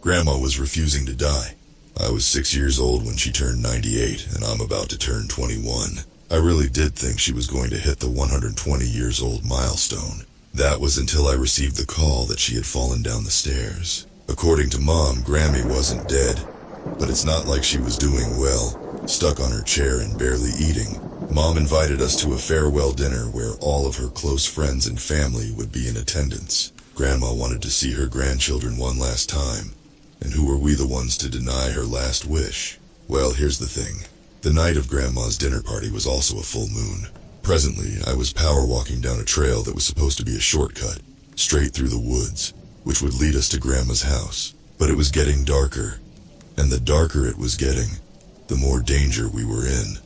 Grandma was refusing to die. I was 6 years old when she turned 98, and I'm about to turn 21. I really did think she was going to hit the 120 years old milestone. That was until I received the call that she had fallen down the stairs. According to Mom, Grammy wasn't dead, but it's not like she was doing well, stuck on her chair and barely eating. Mom invited us to a farewell dinner where all of her close friends and family would be in attendance. Grandma wanted to see her grandchildren one last time, and who were we the ones to deny her last wish? Well, here's the thing. The night of Grandma's dinner party was also a full moon. Presently, I was power walking down a trail that was supposed to be a shortcut, straight through the woods, which would lead us to Grandma's house. But it was getting darker, and the darker it was getting, the more danger we were in.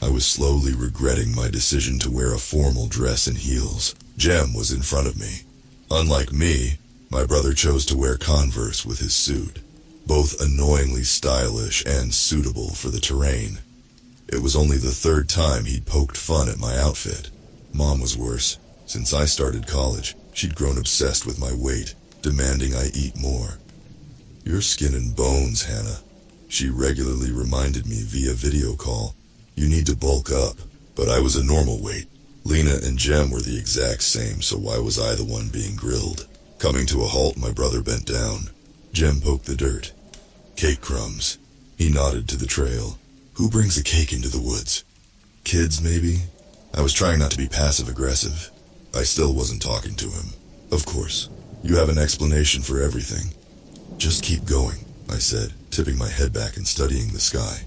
I was slowly regretting my decision to wear a formal dress and heels. Jem was in front of me. Unlike me, my brother chose to wear Converse with his suit, both annoyingly stylish and suitable for the terrain. It was only the third time he'd poked fun at my outfit. Mom was worse. Since I started college, she'd grown obsessed with my weight, demanding I eat more. "You're skin and bones, Hannah," she regularly reminded me via video call. "You need to bulk up." But I was a normal weight. Lena and Jem were the exact same, so why was I the one being grilled? Coming to a halt, my brother bent down. Jem poked the dirt. "Cake crumbs." He nodded to the trail. "Who brings a cake into the woods? Kids, maybe?" I was trying not to be passive-aggressive. I still wasn't talking to him. "Of course. You have an explanation for everything." "Just keep going," I said, tipping my head back and studying the sky.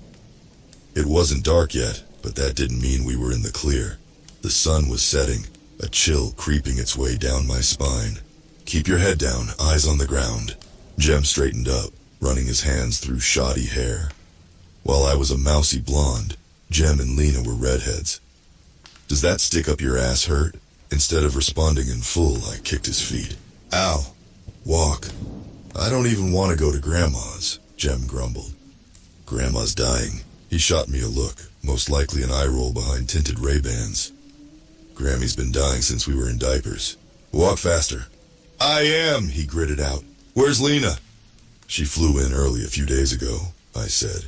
It wasn't dark yet, but that didn't mean we were in the clear. The sun was setting, a chill creeping its way down my spine. "Keep your head down, eyes on the ground." Jem straightened up, running his hands through shoddy hair. While I was a mousy blonde, Jem and Lena were redheads. "Does that stick up your ass hurt?" Instead of responding in full, I kicked his feet. "Ow. Walk." "I don't even want to go to Grandma's," Jem grumbled. "Grandma's dying." He shot me a look, most likely an eye roll behind tinted Ray-Bans. "Grammy's been dying since we were in diapers. Walk faster." "I am," he gritted out. "Where's Lena?" "She flew in early a few days ago," I said.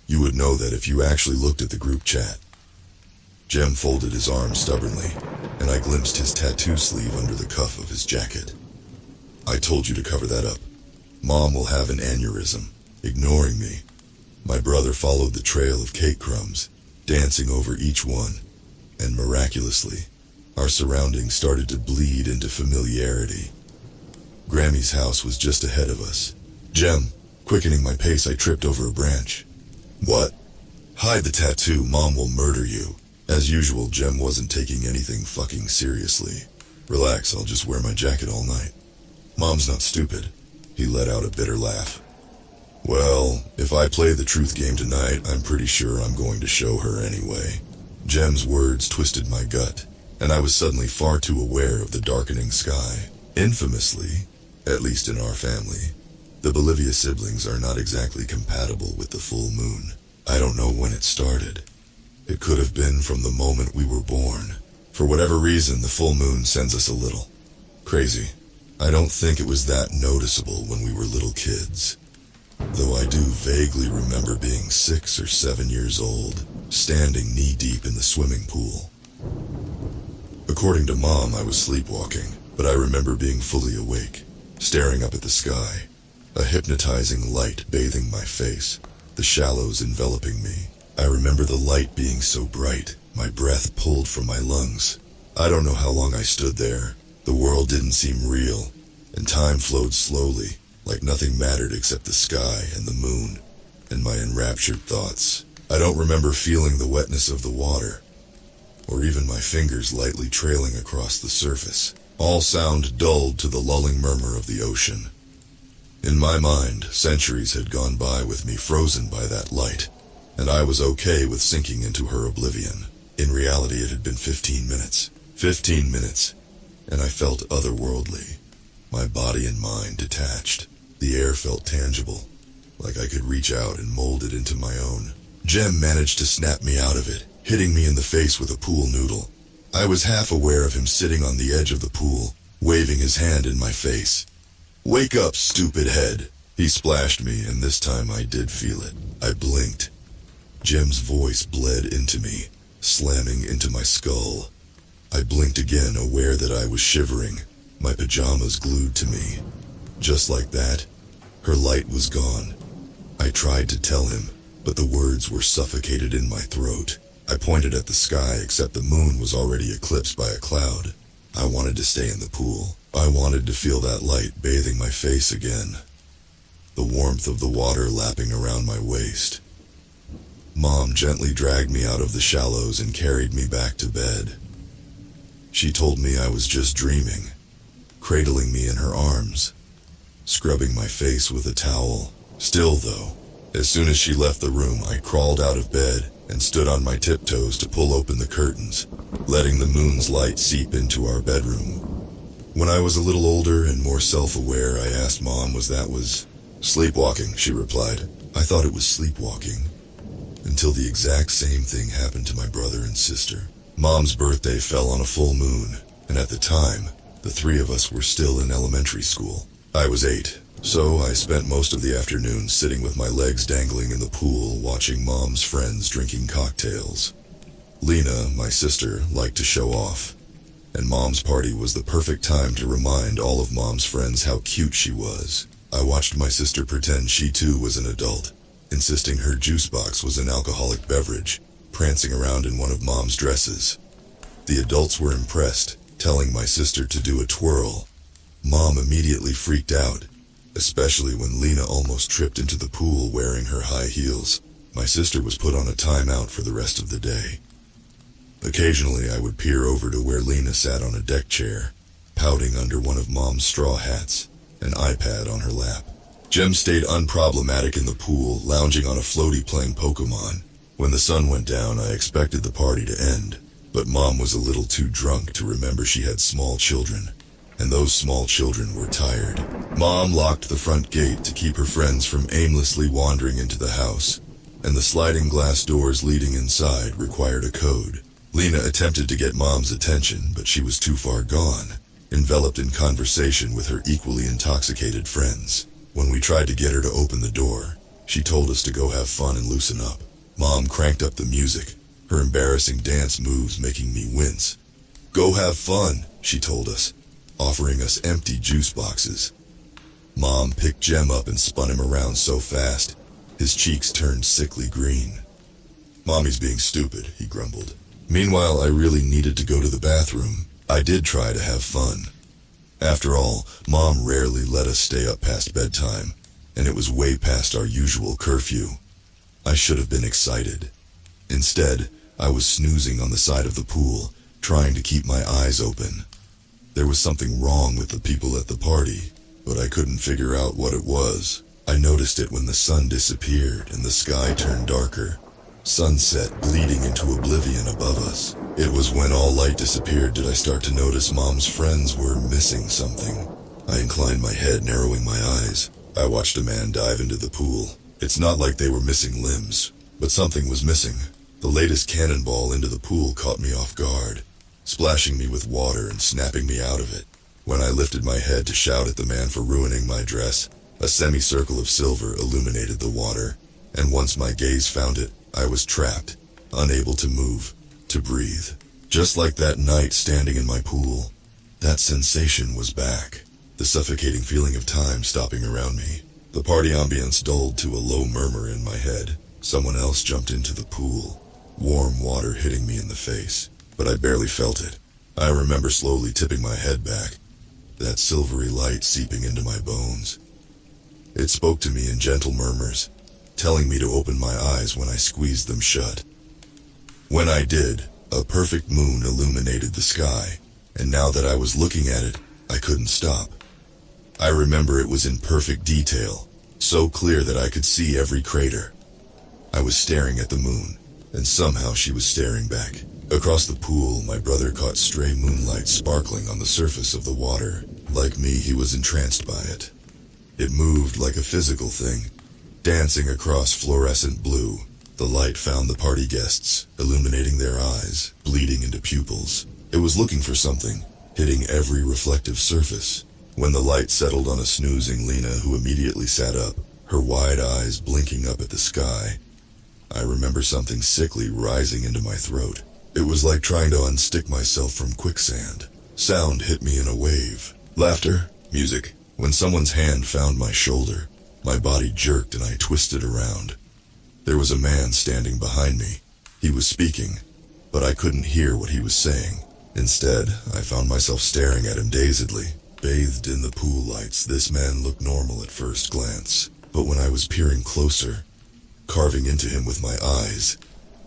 "You would know that if you actually looked at the group chat." Jem folded his arms stubbornly, and I glimpsed his tattoo sleeve under the cuff of his jacket. "I told you to cover that up. Mom will have an aneurysm," ignoring me. My brother followed the trail of cake crumbs, dancing over each one, and miraculously, our surroundings started to bleed into familiarity. Grammy's house was just ahead of us. "Jem," quickening my pace, I tripped over a branch. "What?" "Hide the tattoo, Mom will murder you." As usual, Jem wasn't taking anything fucking seriously. "Relax, I'll just wear my jacket all night." "Mom's not stupid." He let out a bitter laugh. "Well, if I play the truth game tonight, I'm pretty sure I'm going to show her anyway." Jem's words twisted my gut, and I was suddenly far too aware of the darkening sky. Infamously, at least in our family, the Bolivia siblings are not exactly compatible with the full moon. I don't know when it started. It could have been from the moment we were born. For whatever reason, the full moon sends us a little crazy. I don't think it was that noticeable when we were little kids, though I do vaguely remember being 6 or 7 years old, standing knee-deep in the swimming pool. According to Mom, I was sleepwalking, but I remember being fully awake, staring up at the sky, a hypnotizing light bathing my face, the shallows enveloping me. I remember the light being so bright, my breath pulled from my lungs. I don't know how long I stood there. The world didn't seem real, and time flowed slowly, like nothing mattered except the sky and the moon, and my enraptured thoughts. I don't remember feeling the wetness of the water, or even my fingers lightly trailing across the surface. All sound dulled to the lulling murmur of the ocean. In my mind, centuries had gone by with me frozen by that light, and I was okay with sinking into her oblivion. In reality, it had been 15 minutes. 15 minutes, and I felt otherworldly, my body and mind detached. The air felt tangible, like I could reach out and mold it into my own. Jem managed to snap me out of it, hitting me in the face with a pool noodle. I was half aware of him sitting on the edge of the pool, waving his hand in my face. "Wake up, stupid head." He splashed me, and this time I did feel it. I blinked. Jim's voice bled into me, slamming into my skull. I blinked again, aware that I was shivering, my pajamas glued to me. Just like that, her light was gone. I tried to tell him, but the words were suffocated in my throat. I pointed at the sky, except the moon was already eclipsed by a cloud. I wanted to stay in the pool. I wanted to feel that light bathing my face again. The warmth of the water lapping around my waist. Mom gently dragged me out of the shallows and carried me back to bed. She told me I was just dreaming, cradling me in her arms, scrubbing my face with a towel. Still though, as soon as she left the room, I crawled out of bed and stood on my tiptoes to pull open the curtains, letting the moon's light seep into our bedroom. When I was a little older and more self-aware, I asked Mom was sleepwalking, she replied. I thought it was sleepwalking, until the exact same thing happened to my brother and sister. Mom's birthday fell on a full moon, and at the time, the three of us were still in elementary school. I was 8, so I spent most of the afternoon sitting with my legs dangling in the pool, watching Mom's friends drinking cocktails. Lena, my sister, liked to show off, and Mom's party was the perfect time to remind all of Mom's friends how cute she was. I watched my sister pretend she too was an adult, insisting her juice box was an alcoholic beverage, prancing around in one of Mom's dresses. The adults were impressed, telling my sister to do a twirl. Mom immediately freaked out, especially when Lena almost tripped into the pool wearing her high heels. My sister was put on a timeout for the rest of the day. Occasionally I would peer over to where Lena sat on a deck chair, pouting under one of Mom's straw hats, an iPad on her lap. Jem stayed unproblematic in the pool, lounging on a floaty playing Pokemon. When the sun went down, I expected the party to end, but Mom was a little too drunk to remember she had small children, and those small children were tired. Mom locked the front gate to keep her friends from aimlessly wandering into the house, and the sliding glass doors leading inside required a code. Lena attempted to get Mom's attention, but she was too far gone, enveloped in conversation with her equally intoxicated friends. When we tried to get her to open the door, she told us to go have fun and loosen up. Mom cranked up the music, her embarrassing dance moves making me wince. Go have fun, she told us, offering us empty juice boxes. Mom picked Jem up and spun him around so fast, his cheeks turned sickly green. Mommy's being stupid, he grumbled. Meanwhile, I really needed to go to the bathroom. I did try to have fun. After all, Mom rarely let us stay up past bedtime, and it was way past our usual curfew. I should have been excited. Instead, I was snoozing on the side of the pool, trying to keep my eyes open. There was something wrong with the people at the party, but I couldn't figure out what it was. I noticed it when the sun disappeared and the sky turned darker. Sunset bleeding into oblivion above us. It was when all light disappeared did I start to notice Mom's friends were missing something. I inclined my head, narrowing my eyes. I watched a man dive into the pool. It's not like they were missing limbs, but something was missing. The latest cannonball into the pool caught me off guard, splashing me with water and snapping me out of it. When I lifted my head to shout at the man for ruining my dress, a semicircle of silver illuminated the water, and once my gaze found it, I was trapped, unable to move, to breathe. Just like that night standing in my pool, that sensation was back, the suffocating feeling of time stopping around me. The party ambience dulled to a low murmur in my head. Someone else jumped into the pool, warm water hitting me in the face, but I barely felt it. I remember slowly tipping my head back, that silvery light seeping into my bones. It spoke to me in gentle murmurs, telling me to open my eyes when I squeezed them shut. When I did, a perfect moon illuminated the sky, and now that I was looking at it, I couldn't stop. I remember it was in perfect detail, so clear that I could see every crater. I was staring at the moon, and somehow she was staring back. Across the pool, my brother caught stray moonlight sparkling on the surface of the water. Like me, he was entranced by it. It moved like a physical thing, dancing across fluorescent blue. The light found the party guests, illuminating their eyes, bleeding into pupils. It was looking for something, hitting every reflective surface. When the light settled on a snoozing Lena who immediately sat up, her wide eyes blinking up at the sky, I remember something sickly rising into my throat. It was like trying to unstick myself from quicksand. Sound hit me in a wave. Laughter, music. When someone's hand found my shoulder, my body jerked and I twisted around. There was a man standing behind me. He was speaking, but I couldn't hear what he was saying. Instead, I found myself staring at him dazedly. Bathed in the pool lights, this man looked normal at first glance. But when I was peering closer, carving into him with my eyes,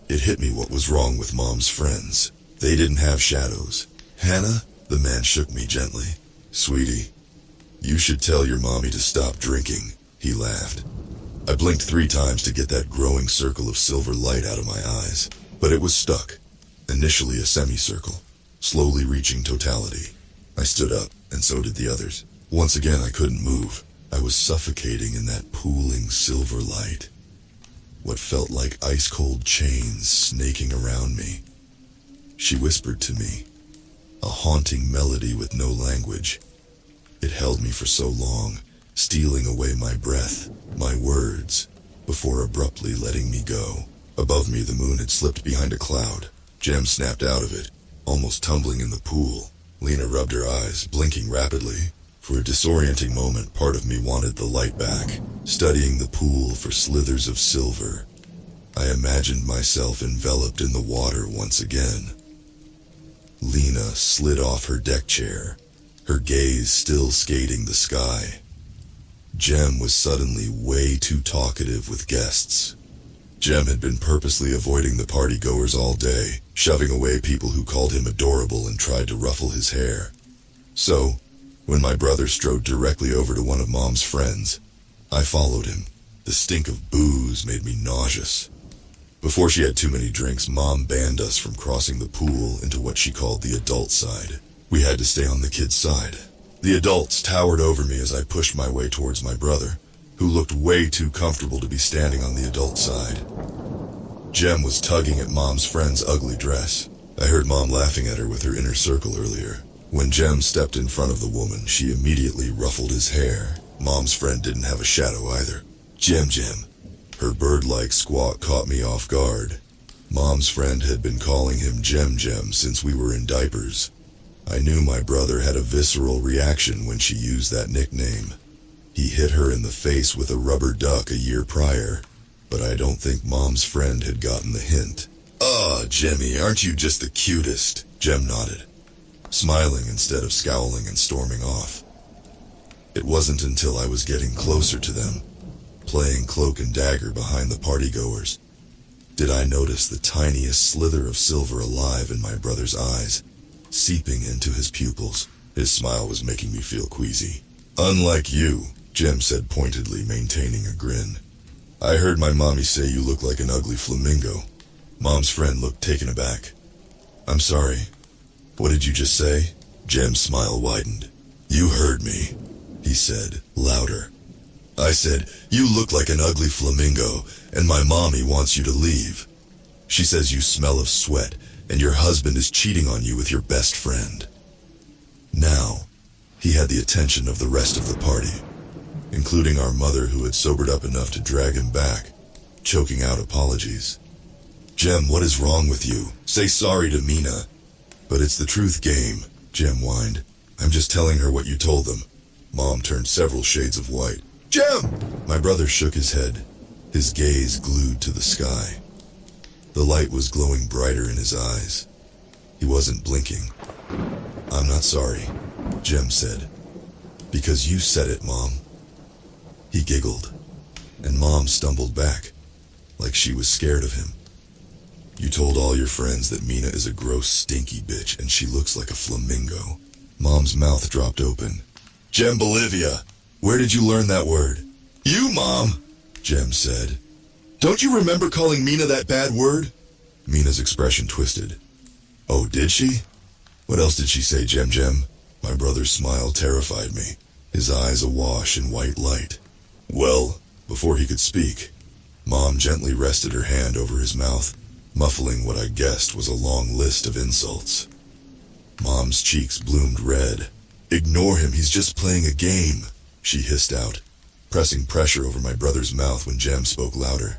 it hit me what was wrong with Mom's friends. They didn't have shadows. Hannah, the man shook me gently. Sweetie, you should tell your mommy to stop drinking, he laughed. I blinked 3 times to get that growing circle of silver light out of my eyes, but it was stuck. Initially a semicircle, slowly reaching totality. I stood up, and so did the others. Once again, I couldn't move. I was suffocating in that pooling silver light. What felt like ice-cold chains snaking around me. She whispered to me, a haunting melody with no language. It held me for so long, stealing away my breath, my words, before abruptly letting me go. Above me, the moon had slipped behind a cloud. Jem snapped out of it, almost tumbling in the pool. Lena rubbed her eyes, blinking rapidly. For a disorienting moment, part of me wanted the light back, studying the pool for slithers of silver. I imagined myself enveloped in the water once again. Lena slid off her deck chair, her gaze still skating the sky. Jem was suddenly way too talkative with guests. Jem had been purposely avoiding the partygoers all day, shoving away people who called him adorable and tried to ruffle his hair. So, when my brother strode directly over to one of Mom's friends, I followed him. The stink of booze made me nauseous. Before she had too many drinks, Mom banned us from crossing the pool into what she called the adult side. We had to stay on the kids' side. The adults towered over me as I pushed my way towards my brother, who looked way too comfortable to be standing on the adult side. Jem was tugging at Mom's friend's ugly dress. I heard Mom laughing at her with her inner circle earlier. When Jem stepped in front of the woman, she immediately ruffled his hair. Mom's friend didn't have a shadow either. Jem. Her bird-like squawk caught me off guard. Mom's friend had been calling him Jem since we were in diapers. I knew my brother had a visceral reaction when she used that nickname. He hit her in the face with a rubber duck a year prior, but I don't think Mom's friend had gotten the hint. Jemmy, aren't you just the cutest? Jem nodded, smiling instead of scowling and storming off. It wasn't until I was getting closer to them, playing cloak and dagger behind the partygoers, did I notice the tiniest slither of silver alive in my brother's eyes, seeping into his pupils. His smile was making me feel queasy. Unlike you, Jem said pointedly, maintaining a grin. I heard my mommy say you look like an ugly flamingo. Mom's friend looked taken aback. I'm sorry. What did you just say? Jem's smile widened. You heard me, he said, louder. I said, you look like an ugly flamingo, and my mommy wants you to leave. She says you smell of sweat, and your husband is cheating on you with your best friend. Now, he had the attention of the rest of the party, including our mother, who had sobered up enough to drag him back, choking out apologies. Jem, what is wrong with you? Say sorry to Mina. But it's the truth, game, Jem whined. I'm just telling her what you told them. Mom turned several shades of white. Jem! My brother shook his head, his gaze glued to the sky. The light was glowing brighter in his eyes. He wasn't blinking. I'm not sorry, Jem said. Because you said it, Mom. He giggled, and Mom stumbled back, like she was scared of him. You told all your friends that Mina is a gross, stinky bitch, and she looks like a flamingo. Mom's mouth dropped open. Jem Bolivia, where did you learn that word? You, Mom, Jem said. Don't you remember calling Mina that bad word? Mina's expression twisted. Oh, did she? What else did she say, Jem? My brother's smile terrified me, his eyes awash in white light. Well, before he could speak, Mom gently rested her hand over his mouth, muffling what I guessed was a long list of insults. Mom's cheeks bloomed red. Ignore him, he's just playing a game, she hissed out, pressing pressure over my brother's mouth when Jem spoke louder.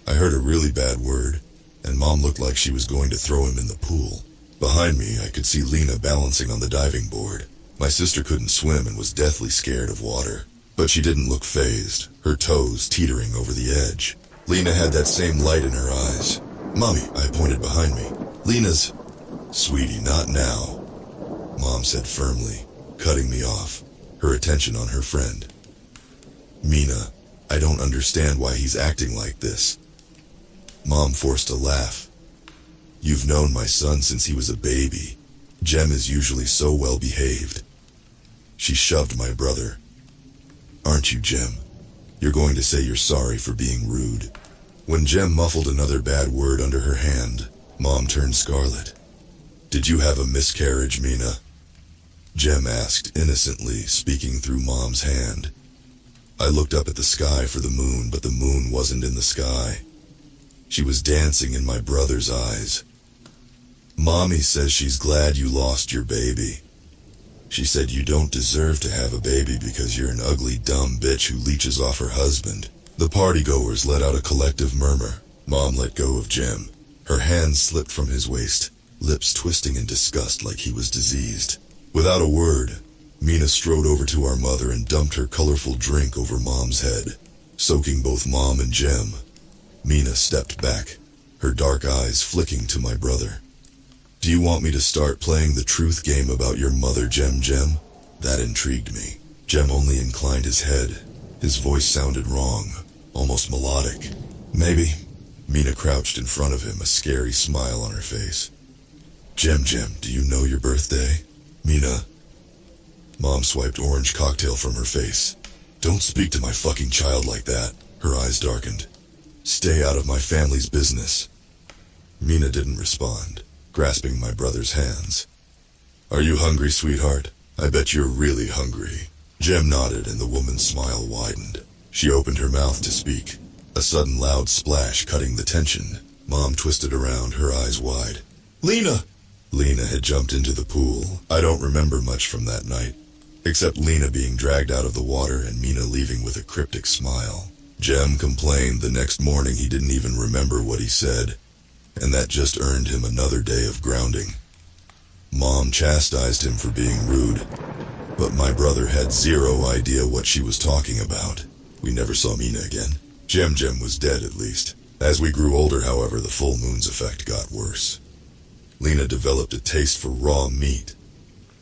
I heard a really bad word, and Mom looked like she was going to throw him in the pool. Behind me, I could see Lena balancing on the diving board. My sister couldn't swim and was deathly scared of water, but she didn't look fazed, her toes teetering over the edge. Lena had that same light in her eyes. Mommy, I pointed behind me. Lena's... Sweetie, not now, Mom said firmly, cutting me off, her attention on her friend. Mina, I don't understand why he's acting like this. Mom forced a laugh. You've known my son since he was a baby. Jem is usually so well behaved. She shoved my brother. Aren't you, Jem? You're going to say you're sorry for being rude. When Jem muffled another bad word under her hand, Mom turned scarlet. Did you have a miscarriage, Mina? Jem asked innocently, speaking through Mom's hand. I looked up at the sky for the moon, but the moon wasn't in the sky. She was dancing in my brother's eyes. Mommy says she's glad you lost your baby. She said you don't deserve to have a baby because you're an ugly, dumb bitch who leeches off her husband. The partygoers let out a collective murmur. Mom let go of Jem. Her hands slipped from his waist, lips twisting in disgust like he was diseased. Without a word, Mina strode over to our mother and dumped her colorful drink over Mom's head, soaking both Mom and Jem. Mina stepped back, her dark eyes flicking to my brother. Do you want me to start playing the truth game about your mother, Jem? That intrigued me. Jem only inclined his head. His voice sounded wrong, almost melodic. Maybe. Mina crouched in front of him, a scary smile on her face. Jem, do you know your birthday? Mina. Mom swiped orange cocktail from her face. Don't speak to my fucking child like that. Her eyes darkened. Stay out of my family's business. Mina didn't respond, grasping my brother's hands. Are you hungry, sweetheart? I bet you're really hungry. Jem nodded and the woman's smile widened. She opened her mouth to speak, a sudden loud splash cutting the tension. Mom twisted around, her eyes wide. Lena! Lena had jumped into the pool. I don't remember much from that night, except Lena being dragged out of the water and Mina leaving with a cryptic smile. Jem complained the next morning he didn't even remember what he said, and that just earned him another day of grounding. Mom chastised him for being rude, but my brother had zero idea what she was talking about. We never saw Mina again. Jem was dead, at least. As we grew older, however, the full moon's effect got worse. Lena developed a taste for raw meat.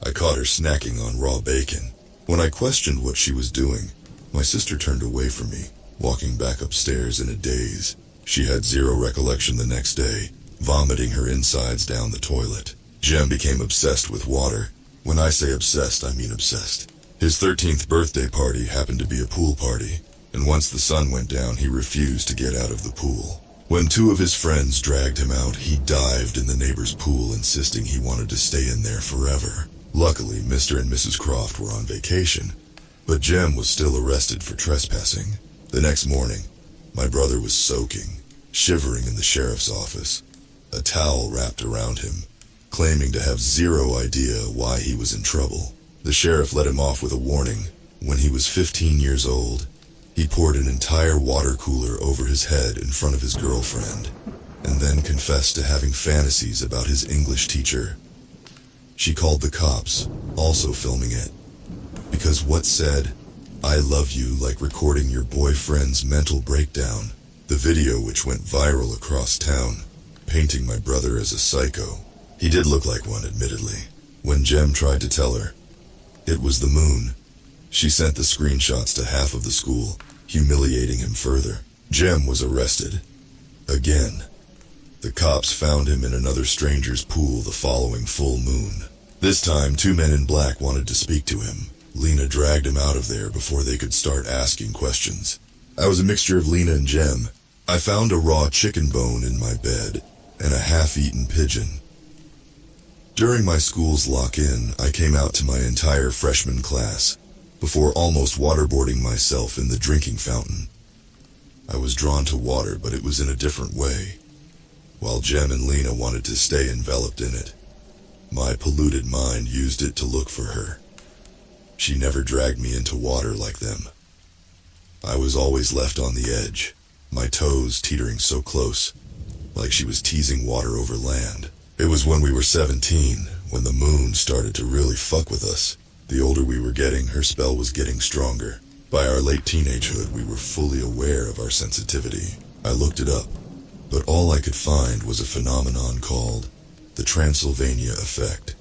I caught her snacking on raw bacon. When I questioned what she was doing, my sister turned away from me, walking back upstairs in a daze. She had zero recollection the next day, vomiting her insides down the toilet. Jem became obsessed with water. When I say obsessed, I mean obsessed. His 13th birthday party happened to be a pool party, and once the sun went down, he refused to get out of the pool. When two of his friends dragged him out, he dived in the neighbor's pool, insisting he wanted to stay in there forever. Luckily, Mr. and Mrs. Croft were on vacation, but Jem was still arrested for trespassing. The next morning, my brother was soaking, shivering in the sheriff's office, a towel wrapped around him, claiming to have zero idea why he was in trouble. The sheriff let him off with a warning. When he was 15 years old, he poured an entire water cooler over his head in front of his girlfriend, and then confessed to having fantasies about his English teacher. She called the cops, also filming it, because what said, "I love you," like recording your boyfriend's mental breakdown. The video, which went viral across town, painting my brother as a psycho. He did look like one, admittedly. When Jem tried to tell her, it was the moon, she sent the screenshots to half of the school, humiliating him further. Jem was arrested. Again. The cops found him in another stranger's pool the following full moon. This time, two men in black wanted to speak to him. Lena dragged him out of there before they could start asking questions. I was a mixture of Lena and Jem. I found a raw chicken bone in my bed, and a half-eaten pigeon. During my school's lock-in, I came out to my entire freshman class, before almost waterboarding myself in the drinking fountain. I was drawn to water, but it was in a different way, while Jem and Lena wanted to stay enveloped in it. My polluted mind used it to look for her. She never dragged me into water like them. I was always left on the edge, my toes teetering so close, like she was teasing water over land. It was when we were 17, when the moon started to really fuck with us. The older we were getting, her spell was getting stronger. By our late teenagehood, we were fully aware of our sensitivity. I looked it up, but all I could find was a phenomenon called the Transylvania effect,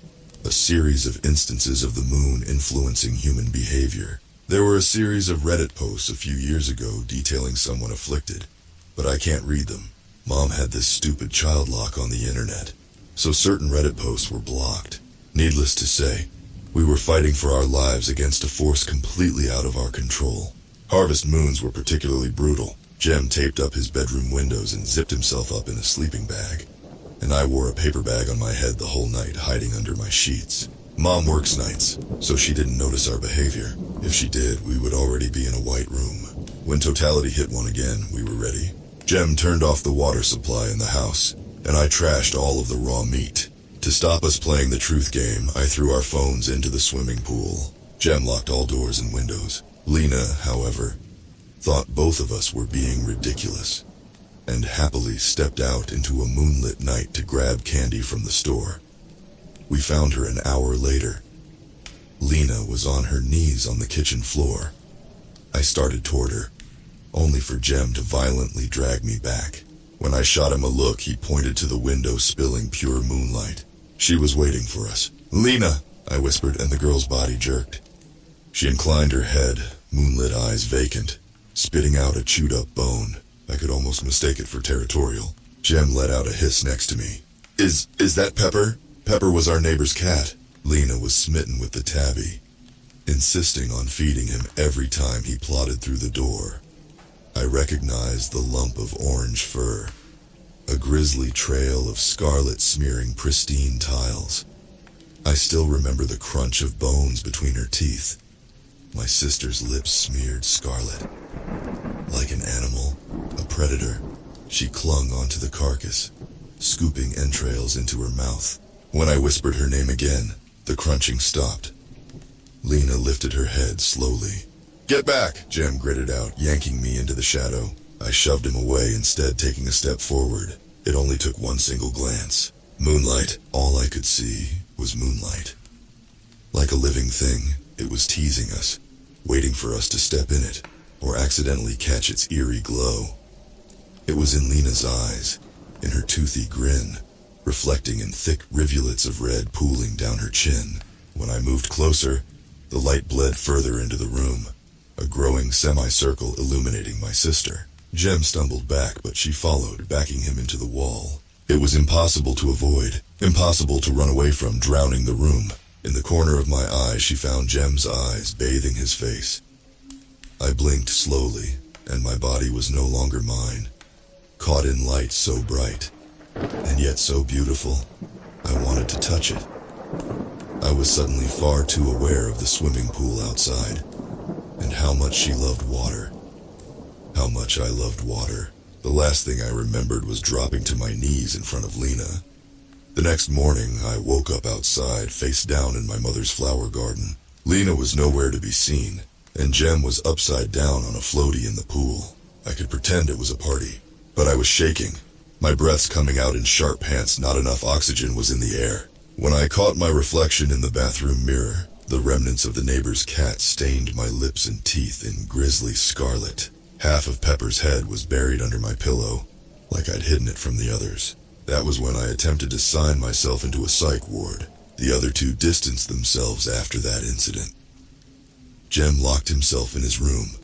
a series of instances of the moon influencing human behavior. There were a series of Reddit posts a few years ago detailing someone afflicted, but I can't read them. Mom had this stupid child lock on the internet, so certain Reddit posts were blocked. Needless to say, we were fighting for our lives against a force completely out of our control. Harvest moons were particularly brutal. Jem taped up his bedroom windows and zipped himself up in a sleeping bag, and I wore a paper bag on my head the whole night, hiding under my sheets. Mom works nights, so she didn't notice our behavior. If she did, we would already be in a white room. When totality hit one again, we were ready. Jem turned off the water supply in the house, and I trashed all of the raw meat. To stop us playing the truth game, I threw our phones into the swimming pool. Jem locked all doors and windows. Lena, however, thought both of us were being ridiculous, and happily stepped out into a moonlit night to grab candy from the store. We found her an hour later. Lena was on her knees on the kitchen floor. I started toward her, only for Jem to violently drag me back. When I shot him a look, he pointed to the window spilling pure moonlight. She was waiting for us. "Lena," I whispered, and the girl's body jerked. She inclined her head, moonlit eyes vacant, spitting out a chewed-up bone. I could almost mistake it for territorial. Jem let out a hiss next to me. Is that Pepper?" Pepper was our neighbor's cat. Lena was smitten with the tabby, insisting on feeding him every time he plodded through the door. I recognized the lump of orange fur, a grisly trail of scarlet smearing pristine tiles. I still remember the crunch of bones between her teeth. My sister's lips smeared scarlet. Like an animal, a predator, she clung onto the carcass, scooping entrails into her mouth. When I whispered her name again, the crunching stopped. Lena lifted her head slowly. "Get back," Jem gritted out, yanking me into the shadow. I shoved him away, instead taking a step forward. It only took one single glance. Moonlight. All I could see was moonlight. Like a living thing, it was teasing us, waiting for us to step in it, or accidentally catch its eerie glow. It was in Lena's eyes, in her toothy grin, reflecting in thick rivulets of red pooling down her chin. When I moved closer, the light bled further into the room, a growing semicircle illuminating my sister. Jem stumbled back, but she followed, backing him into the wall. It was impossible to avoid, impossible to run away from, drowning the room. In the corner of my eye, she found Jem's eyes bathing his face. I blinked slowly, and my body was no longer mine, caught in light so bright, and yet so beautiful. I wanted to touch it. I was suddenly far too aware of the swimming pool outside, and how much she loved water. How much I loved water. The last thing I remembered was dropping to my knees in front of Lena. The next morning, I woke up outside, face down in my mother's flower garden. Lena was nowhere to be seen, and Jem was upside down on a floaty in the pool. I could pretend it was a party, but I was shaking, my breaths coming out in sharp pants. Not enough oxygen was in the air. When I caught my reflection in the bathroom mirror, the remnants of the neighbor's cat stained my lips and teeth in grisly scarlet. Half of Pepper's head was buried under my pillow, like I'd hidden it from the others. That was when I attempted to sign myself into a psych ward. The other two distanced themselves after that incident. Jem locked himself in his room,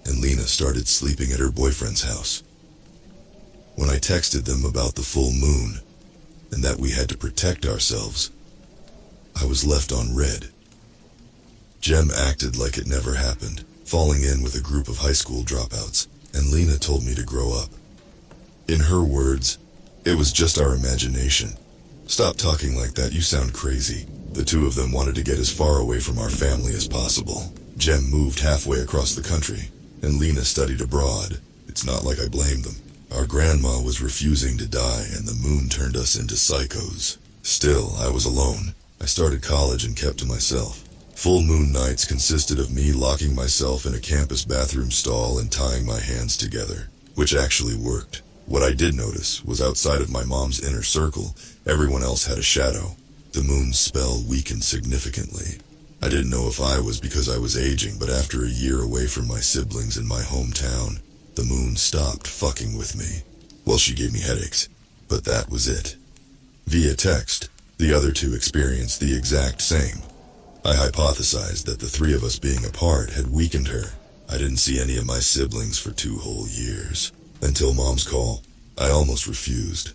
and Lena started sleeping at her boyfriend's house. When I texted them about the full moon, and that we had to protect ourselves, I was left on red. Jem acted like it never happened, falling in with a group of high school dropouts, and Lena told me to grow up. In her words, "It was just our imagination. Stop talking like that, you sound crazy." The two of them wanted to get as far away from our family as possible. Jem moved halfway across the country, and Lena studied abroad. It's not like I blamed them. Our grandma was refusing to die, and the moon turned us into psychos. Still, I was alone. I started college and kept to myself. Full moon nights consisted of me locking myself in a campus bathroom stall and tying my hands together, which actually worked. What I did notice was outside of my mom's inner circle, everyone else had a shadow. The moon's spell weakened significantly. I didn't know if I was because I was aging, but after a year away from my siblings in my hometown, the moon stopped fucking with me. Well, she gave me headaches, but that was it. Via text, the other two experienced the exact same. I hypothesized that the three of us being apart had weakened her. I didn't see any of my siblings for 2 whole years. Until Mom's call, I almost refused.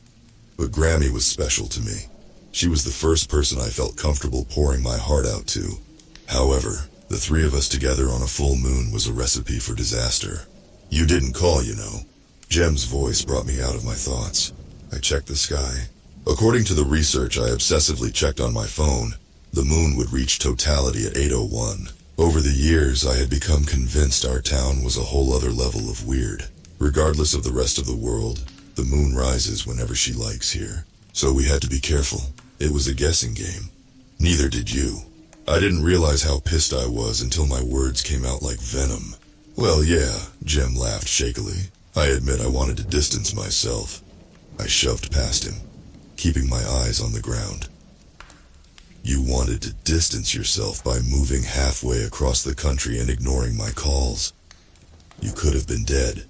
But Grammy was special to me. She was the first person I felt comfortable pouring my heart out to. However, the three of us together on a full moon was a recipe for disaster. You didn't call, you know. Jem's voice brought me out of my thoughts. I checked the sky. According to the research I obsessively checked on my phone, the moon would reach totality at 8:01. Over the years, I had become convinced our town was a whole other level of weird. Regardless of the rest of the world, the moon rises whenever she likes here. So we had to be careful. It was a guessing game. Neither did you. I didn't realize how pissed I was until my words came out like venom. Well, yeah, Jem laughed shakily. I admit I wanted to distance myself. I shoved past him, keeping my eyes on the ground. You wanted to distance yourself by moving halfway across the country and ignoring my calls. You could have been dead.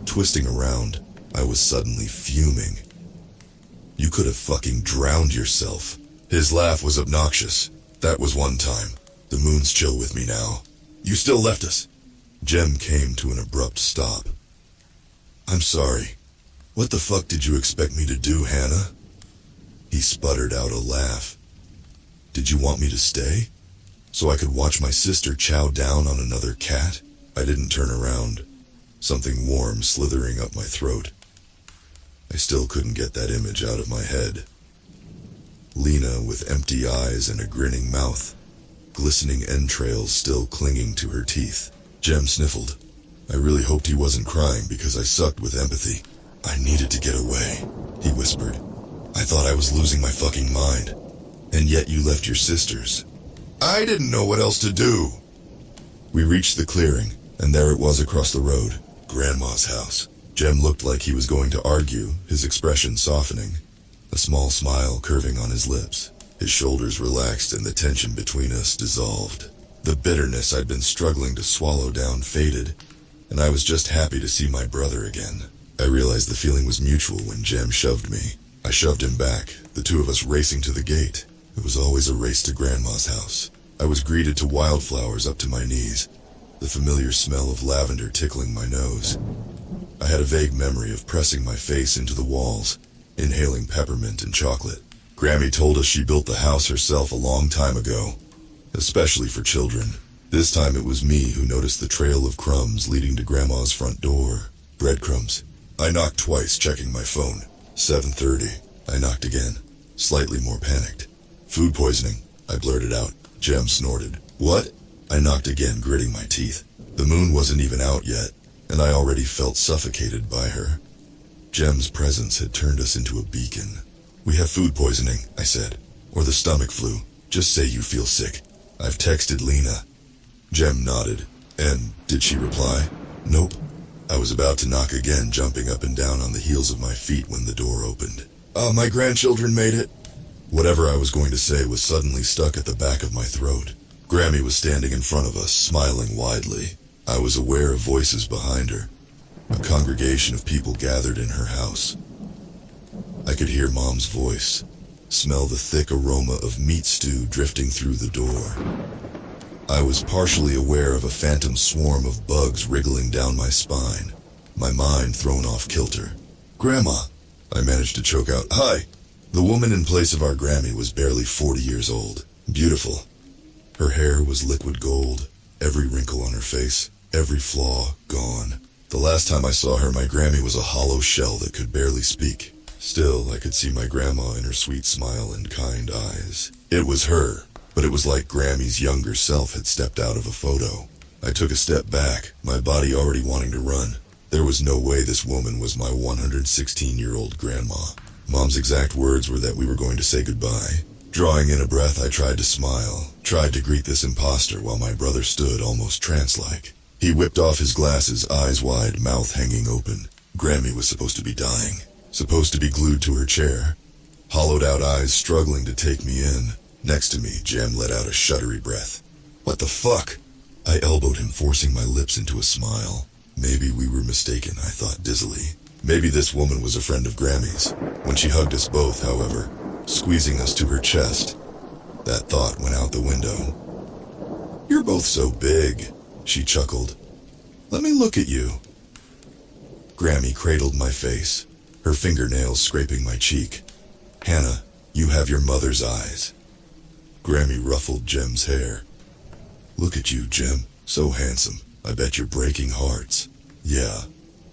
Twisting around, I was suddenly fuming. You could have fucking drowned yourself. His laugh was obnoxious. That was one time. The moon's chill with me now. You still left us. Jem came to an abrupt stop. I'm sorry. What the fuck did you expect me to do, Hannah? He sputtered out a laugh. Did you want me to stay? So I could watch my sister chow down on another cat? I didn't turn around. Something warm slithering up my throat. I still couldn't get that image out of my head. Lena with empty eyes and a grinning mouth, glistening entrails still clinging to her teeth. Jem sniffled. I really hoped he wasn't crying because I sucked with empathy. I needed to get away, he whispered. I thought I was losing my fucking mind. And yet you left your sisters. I didn't know what else to do. We reached the clearing, and there it was across the road. Grandma's house. Jem looked like he was going to argue, his expression softening, a small smile curving on his lips. His shoulders relaxed and the tension between us dissolved. The bitterness I'd been struggling to swallow down faded, and I was just happy to see my brother again. I realized the feeling was mutual when Jem shoved me. I shoved him back, the two of us racing to the gate. It was always a race to Grandma's house. I was greeted to wildflowers up to my knees, the familiar smell of lavender tickling my nose. I had a vague memory of pressing my face into the walls, inhaling peppermint and chocolate. Grammy told us she built the house herself a long time ago, especially for children. This time it was me who noticed the trail of crumbs leading to Grandma's front door. Breadcrumbs. I knocked twice, checking my phone. 7:30. I knocked again, slightly more panicked. Food poisoning, I blurted out. Jem snorted. What? I knocked again, gritting my teeth. The moon wasn't even out yet, and I already felt suffocated by her. Jem's presence had turned us into a beacon. We have food poisoning, I said. Or the stomach flu. Just say you feel sick. I've texted Lena. Jem nodded. And did she reply? Nope. I was about to knock again, jumping up and down on the heels of my feet when the door opened. My grandchildren made it. Whatever I was going to say was suddenly stuck at the back of my throat. Grammy was standing in front of us, smiling widely. I was aware of voices behind her. A congregation of people gathered in her house. I could hear Mom's voice, smell the thick aroma of meat stew drifting through the door. I was partially aware of a phantom swarm of bugs wriggling down my spine, my mind thrown off kilter. Grandma, I managed to choke out. Hi. The woman in place of our Grammy was barely 40 years old. Beautiful. Her hair was liquid gold, every wrinkle on her face, every flaw gone. The last time I saw her, my Grammy was a hollow shell that could barely speak. Still, I could see my grandma in her sweet smile and kind eyes. It was her, but it was like Grammy's younger self had stepped out of a photo. I took a step back, my body already wanting to run. There was no way this woman was my 116-year-old grandma. Mom's exact words were that we were going to say goodbye. Drawing in a breath, I tried to smile, tried to greet this imposter while my brother stood almost trance-like. He whipped off his glasses, eyes wide, mouth hanging open. Grammy was supposed to be dying, supposed to be glued to her chair. Hollowed-out eyes struggling to take me in. Next to me, Jem let out a shuddery breath. What the fuck? I elbowed him, forcing my lips into a smile. Maybe we were mistaken, I thought dizzily. Maybe this woman was a friend of Grammy's. When she hugged us both, however, squeezing us to her chest, that thought went out the window. You're both so big, she chuckled. Let me look at you. Grammy cradled my face, her fingernails scraping my cheek. Hannah, you have your mother's eyes. Grammy ruffled Jem's hair. Look at you, Jem, so handsome. I bet you're breaking hearts. Yeah.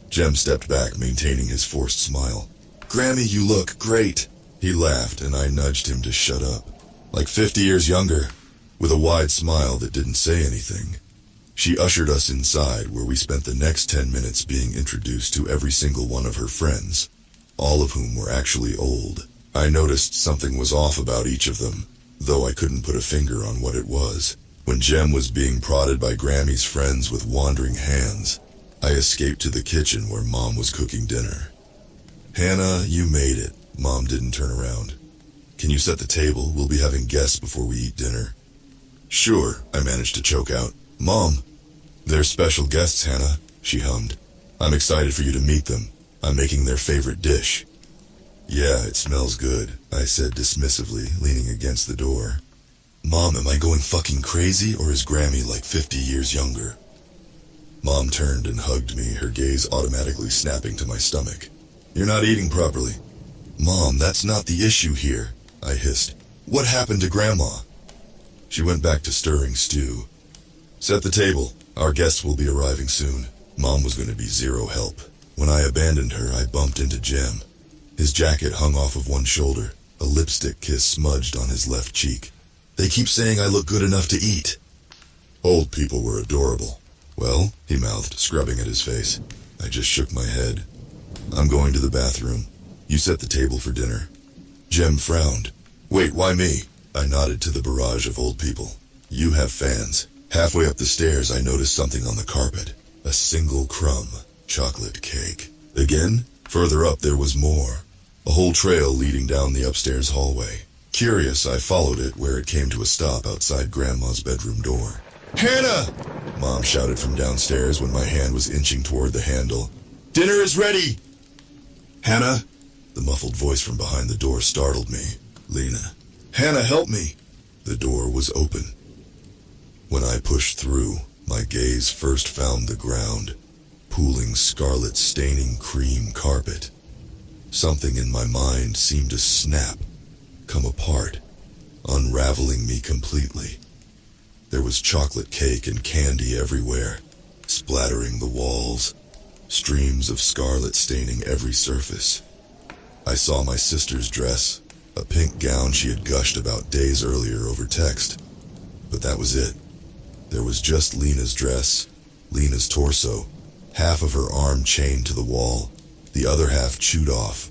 Jem stepped back, maintaining his forced smile. Grammy, you look great. He laughed, and I nudged him to shut up. Like 50 years younger, with a wide smile that didn't say anything. She ushered us inside, where we spent the next 10 minutes being introduced to every single one of her friends, all of whom were actually old. I noticed something was off about each of them, though I couldn't put a finger on what it was. When Jem was being prodded by Grammy's friends with wandering hands, I escaped to the kitchen where Mom was cooking dinner. Hannah, you made it. Mom didn't turn around. Can you set the table? We'll be having guests before we eat dinner. Sure, I managed to choke out. Mom, they're special guests, Hannah, she hummed. I'm excited for you to meet them. I'm making their favorite dish. Yeah, it smells good, I said dismissively, leaning against the door. Mom, am I going fucking crazy, or is Grammy like 50 years younger? Mom turned and hugged me, her gaze automatically snapping to my stomach. You're not eating properly. Mom, that's not the issue here, I hissed. What happened to Grandma? She went back to stirring stew. Set the table. Our guests will be arriving soon. Mom was going to be zero help. When I abandoned her, I bumped into Jem. His jacket hung off of one shoulder, a lipstick kiss smudged on his left cheek. They keep saying I look good enough to eat. Old people were adorable. Well, he mouthed, scrubbing at his face. I just shook my head. I'm going to the bathroom. You set the table for dinner. Jem frowned. Wait, why me? I nodded to the barrage of old people. You have fans. Halfway up the stairs, I noticed something on the carpet. A single crumb. Chocolate cake. Again? Further up, there was more. A whole trail leading down the upstairs hallway. Curious, I followed it where it came to a stop outside Grandma's bedroom door. Hannah! Mom shouted from downstairs when my hand was inching toward the handle. Dinner is ready! Hannah? The muffled voice from behind the door startled me. Lena. Hannah, help me! The door was open. When I pushed through, my gaze first found the ground, pooling scarlet staining cream carpet. Something in my mind seemed to snap, come apart, unraveling me completely. There was chocolate cake and candy everywhere, splattering the walls, streams of scarlet staining every surface. I saw my sister's dress, a pink gown she had gushed about days earlier over text. But that was it. There was just Lena's dress, Lena's torso, half of her arm chained to the wall, the other half chewed off.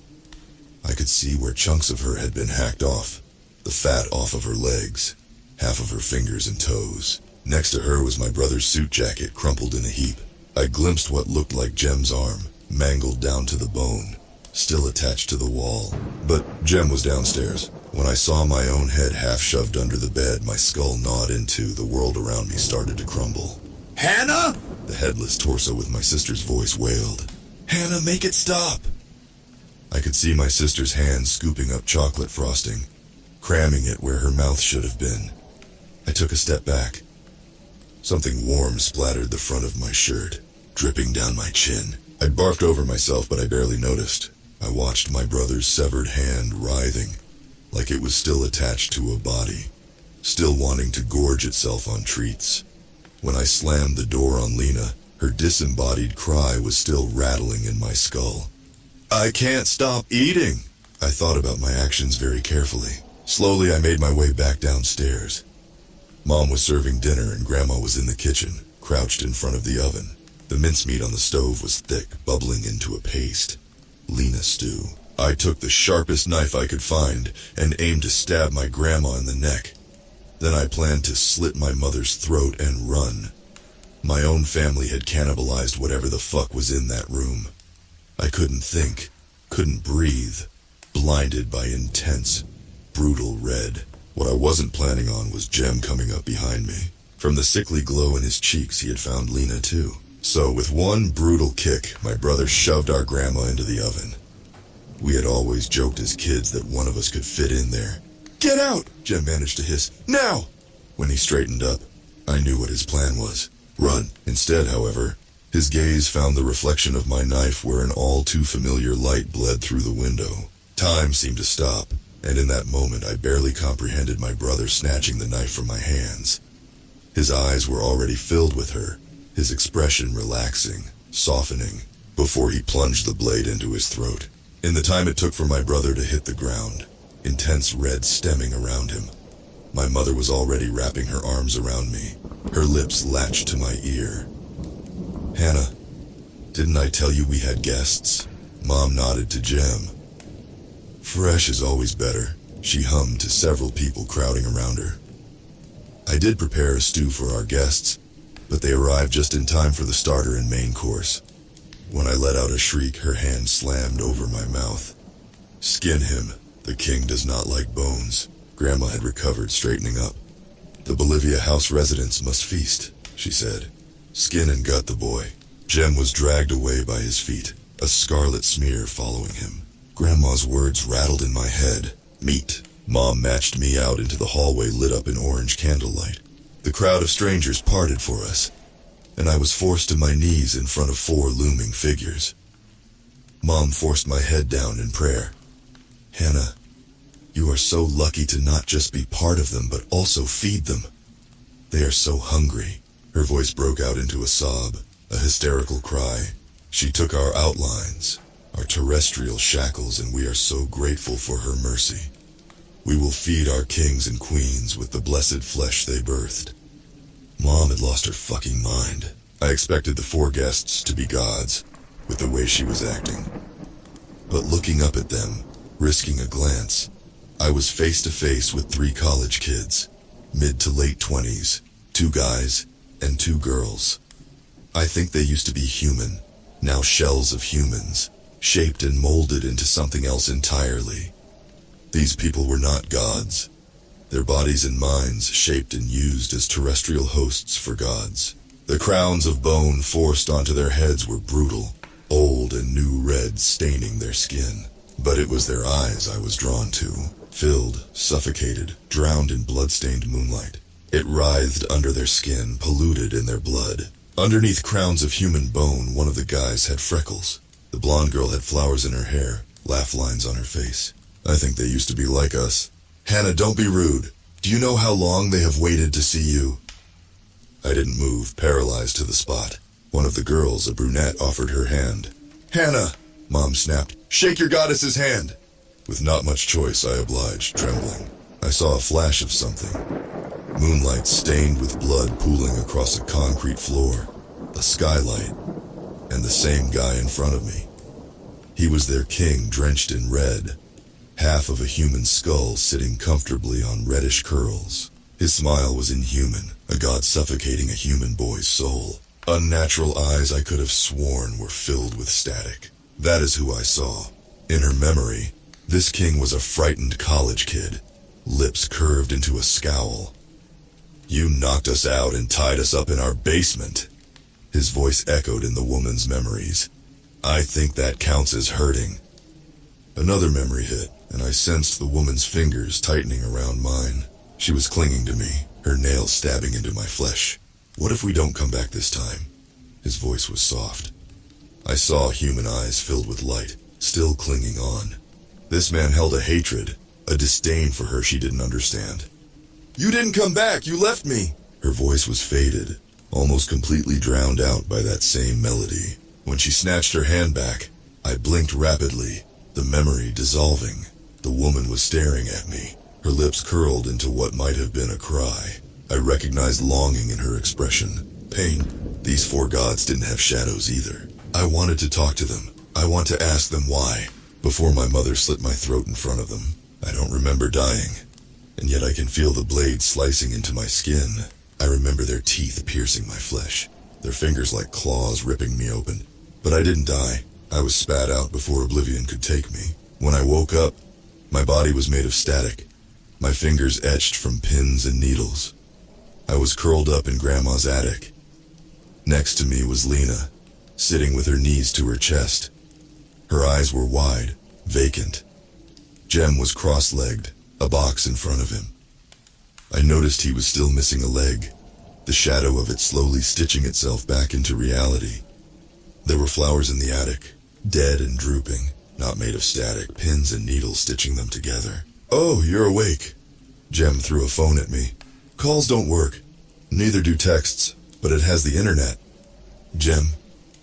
I could see where chunks of her had been hacked off, the fat off of her legs, half of her fingers and toes. Next to her was my brother's suit jacket crumpled in a heap. I glimpsed what looked like Jem's arm, mangled down to the bone, still attached to the wall. But Jem was downstairs. When I saw my own head half shoved under the bed, my skull gnawed into, the world around me started to crumble. Hannah! The headless torso with my sister's voice wailed. Hannah, make it stop! I could see my sister's hands scooping up chocolate frosting, cramming it where her mouth should have been. I took a step back. Something warm splattered the front of my shirt, dripping down my chin. I'd barfed over myself, but I barely noticed. I watched my brother's severed hand writhing, like it was still attached to a body, still wanting to gorge itself on treats. When I slammed the door on Lena, her disembodied cry was still rattling in my skull. I can't stop eating! I thought about my actions very carefully. Slowly, I made my way back downstairs. Mom was serving dinner and Grandma was in the kitchen, crouched in front of the oven. The mincemeat on the stove was thick, bubbling into a paste. Lena stew. I took the sharpest knife I could find and aimed to stab my grandma in the neck. Then I planned to slit my mother's throat and run. My own family had cannibalized whatever the fuck was in that room. I couldn't think, couldn't breathe, blinded by intense, brutal red. What I wasn't planning on was Jem coming up behind me. From the sickly glow in his cheeks, he had found Lena too. So with one brutal kick, my brother shoved our grandma into the oven. We had always joked as kids that one of us could fit in there. "Get out!" Jem managed to hiss. "Now!" When he straightened up, I knew what his plan was. Run. Instead, however, his gaze found the reflection of my knife where an all-too-familiar light bled through the window. Time seemed to stop, and in that moment I barely comprehended my brother snatching the knife from my hands. His eyes were already filled with her, his expression relaxing, softening, before he plunged the blade into his throat. In the time it took for my brother to hit the ground, intense red stemming around him, my mother was already wrapping her arms around me, her lips latched to my ear. "Hannah, didn't I tell you we had guests?" Mom nodded to Jem. "Fresh is always better," she hummed to several people crowding around her. I did prepare a stew for our guests, but they arrived just in time for the starter and main course. When I let out a shriek, her hand slammed over my mouth. "Skin him. The king does not like bones." Grandma had recovered, straightening up. "The Bolivia house residents must feast," she said. "Skin and gut the boy." Jem was dragged away by his feet, a scarlet smear following him. Grandma's words rattled in my head. "Meat." Mom matched me out into the hallway lit up in orange candlelight. The crowd of strangers parted for us, and I was forced to my knees in front of 4 looming figures. Mom forced my head down in prayer. "Hannah, you are so lucky to not just be part of them, but also feed them. They are so hungry." Her voice broke out into a sob, a hysterical cry. "She took our outlines, our terrestrial shackles, and we are so grateful for her mercy. We will feed our kings and queens with the blessed flesh they birthed." Mom had lost her fucking mind. I expected the 4 guests to be gods, with the way she was acting. But looking up at them, risking a glance, I was face to face with 3 college kids, mid to late 20s, 2 guys and 2 girls. I think they used to be human, now shells of humans, shaped and molded into something else entirely. These people were not gods. Their bodies and minds shaped and used as terrestrial hosts for gods. The crowns of bone forced onto their heads were brutal, old and new red staining their skin. But it was their eyes I was drawn to, filled, suffocated, drowned in blood-stained moonlight. It writhed under their skin, polluted in their blood. Underneath crowns of human bone, one of the guys had freckles. The blonde girl had flowers in her hair, laugh lines on her face. I think they used to be like us. "Hannah, don't be rude. Do you know how long they have waited to see you?" I didn't move, paralyzed to the spot. One of the girls, a brunette, offered her hand. "Hannah," Mom snapped, "shake your goddess's hand." With not much choice, I obliged, trembling. I saw a flash of something. Moonlight stained with blood pooling across a concrete floor, a skylight, and the same guy in front of me. He was their king, drenched in red, half of a human skull sitting comfortably on reddish curls. His smile was inhuman, a god suffocating a human boy's soul. Unnatural eyes I could have sworn were filled with static. That is who I saw. In her memory, this king was a frightened college kid, lips curved into a scowl. "You knocked us out and tied us up in our basement." His voice echoed in the woman's memories. "I think that counts as hurting." Another memory hit, and I sensed the woman's fingers tightening around mine. She was clinging to me, her nails stabbing into my flesh. "What if we don't come back this time?" His voice was soft. I saw human eyes filled with light, still clinging on. This man held a hatred, a disdain for her she didn't understand. "You didn't come back, you left me!" Her voice was faded, almost completely drowned out by that same melody. When she snatched her hand back, I blinked rapidly, the memory dissolving. The woman was staring at me, her lips curled into what might have been a cry. I recognized longing in her expression, pain. These 4 gods didn't have shadows either. I wanted to talk to them. I want to ask them why. before my mother slit my throat in front of them. I don't remember dying, and yet I can feel the blade slicing into my skin. I remember their teeth piercing my flesh, their fingers like claws ripping me open. But I didn't die. I was spat out before oblivion could take me. When I woke up, my body was made of static, my fingers etched from pins and needles. I was curled up in Grandma's attic. Next to me was Lena, sitting with her knees to her chest. Her eyes were wide, vacant. Jem was cross-legged, a box in front of him. I noticed he was still missing a leg, the shadow of it slowly stitching itself back into reality. There were flowers in the attic, dead and drooping, not made of static, pins and needles stitching them together. "Oh, you're awake." Jem threw a phone at me. "Calls don't work. Neither do texts, but it has the internet." "Jem?"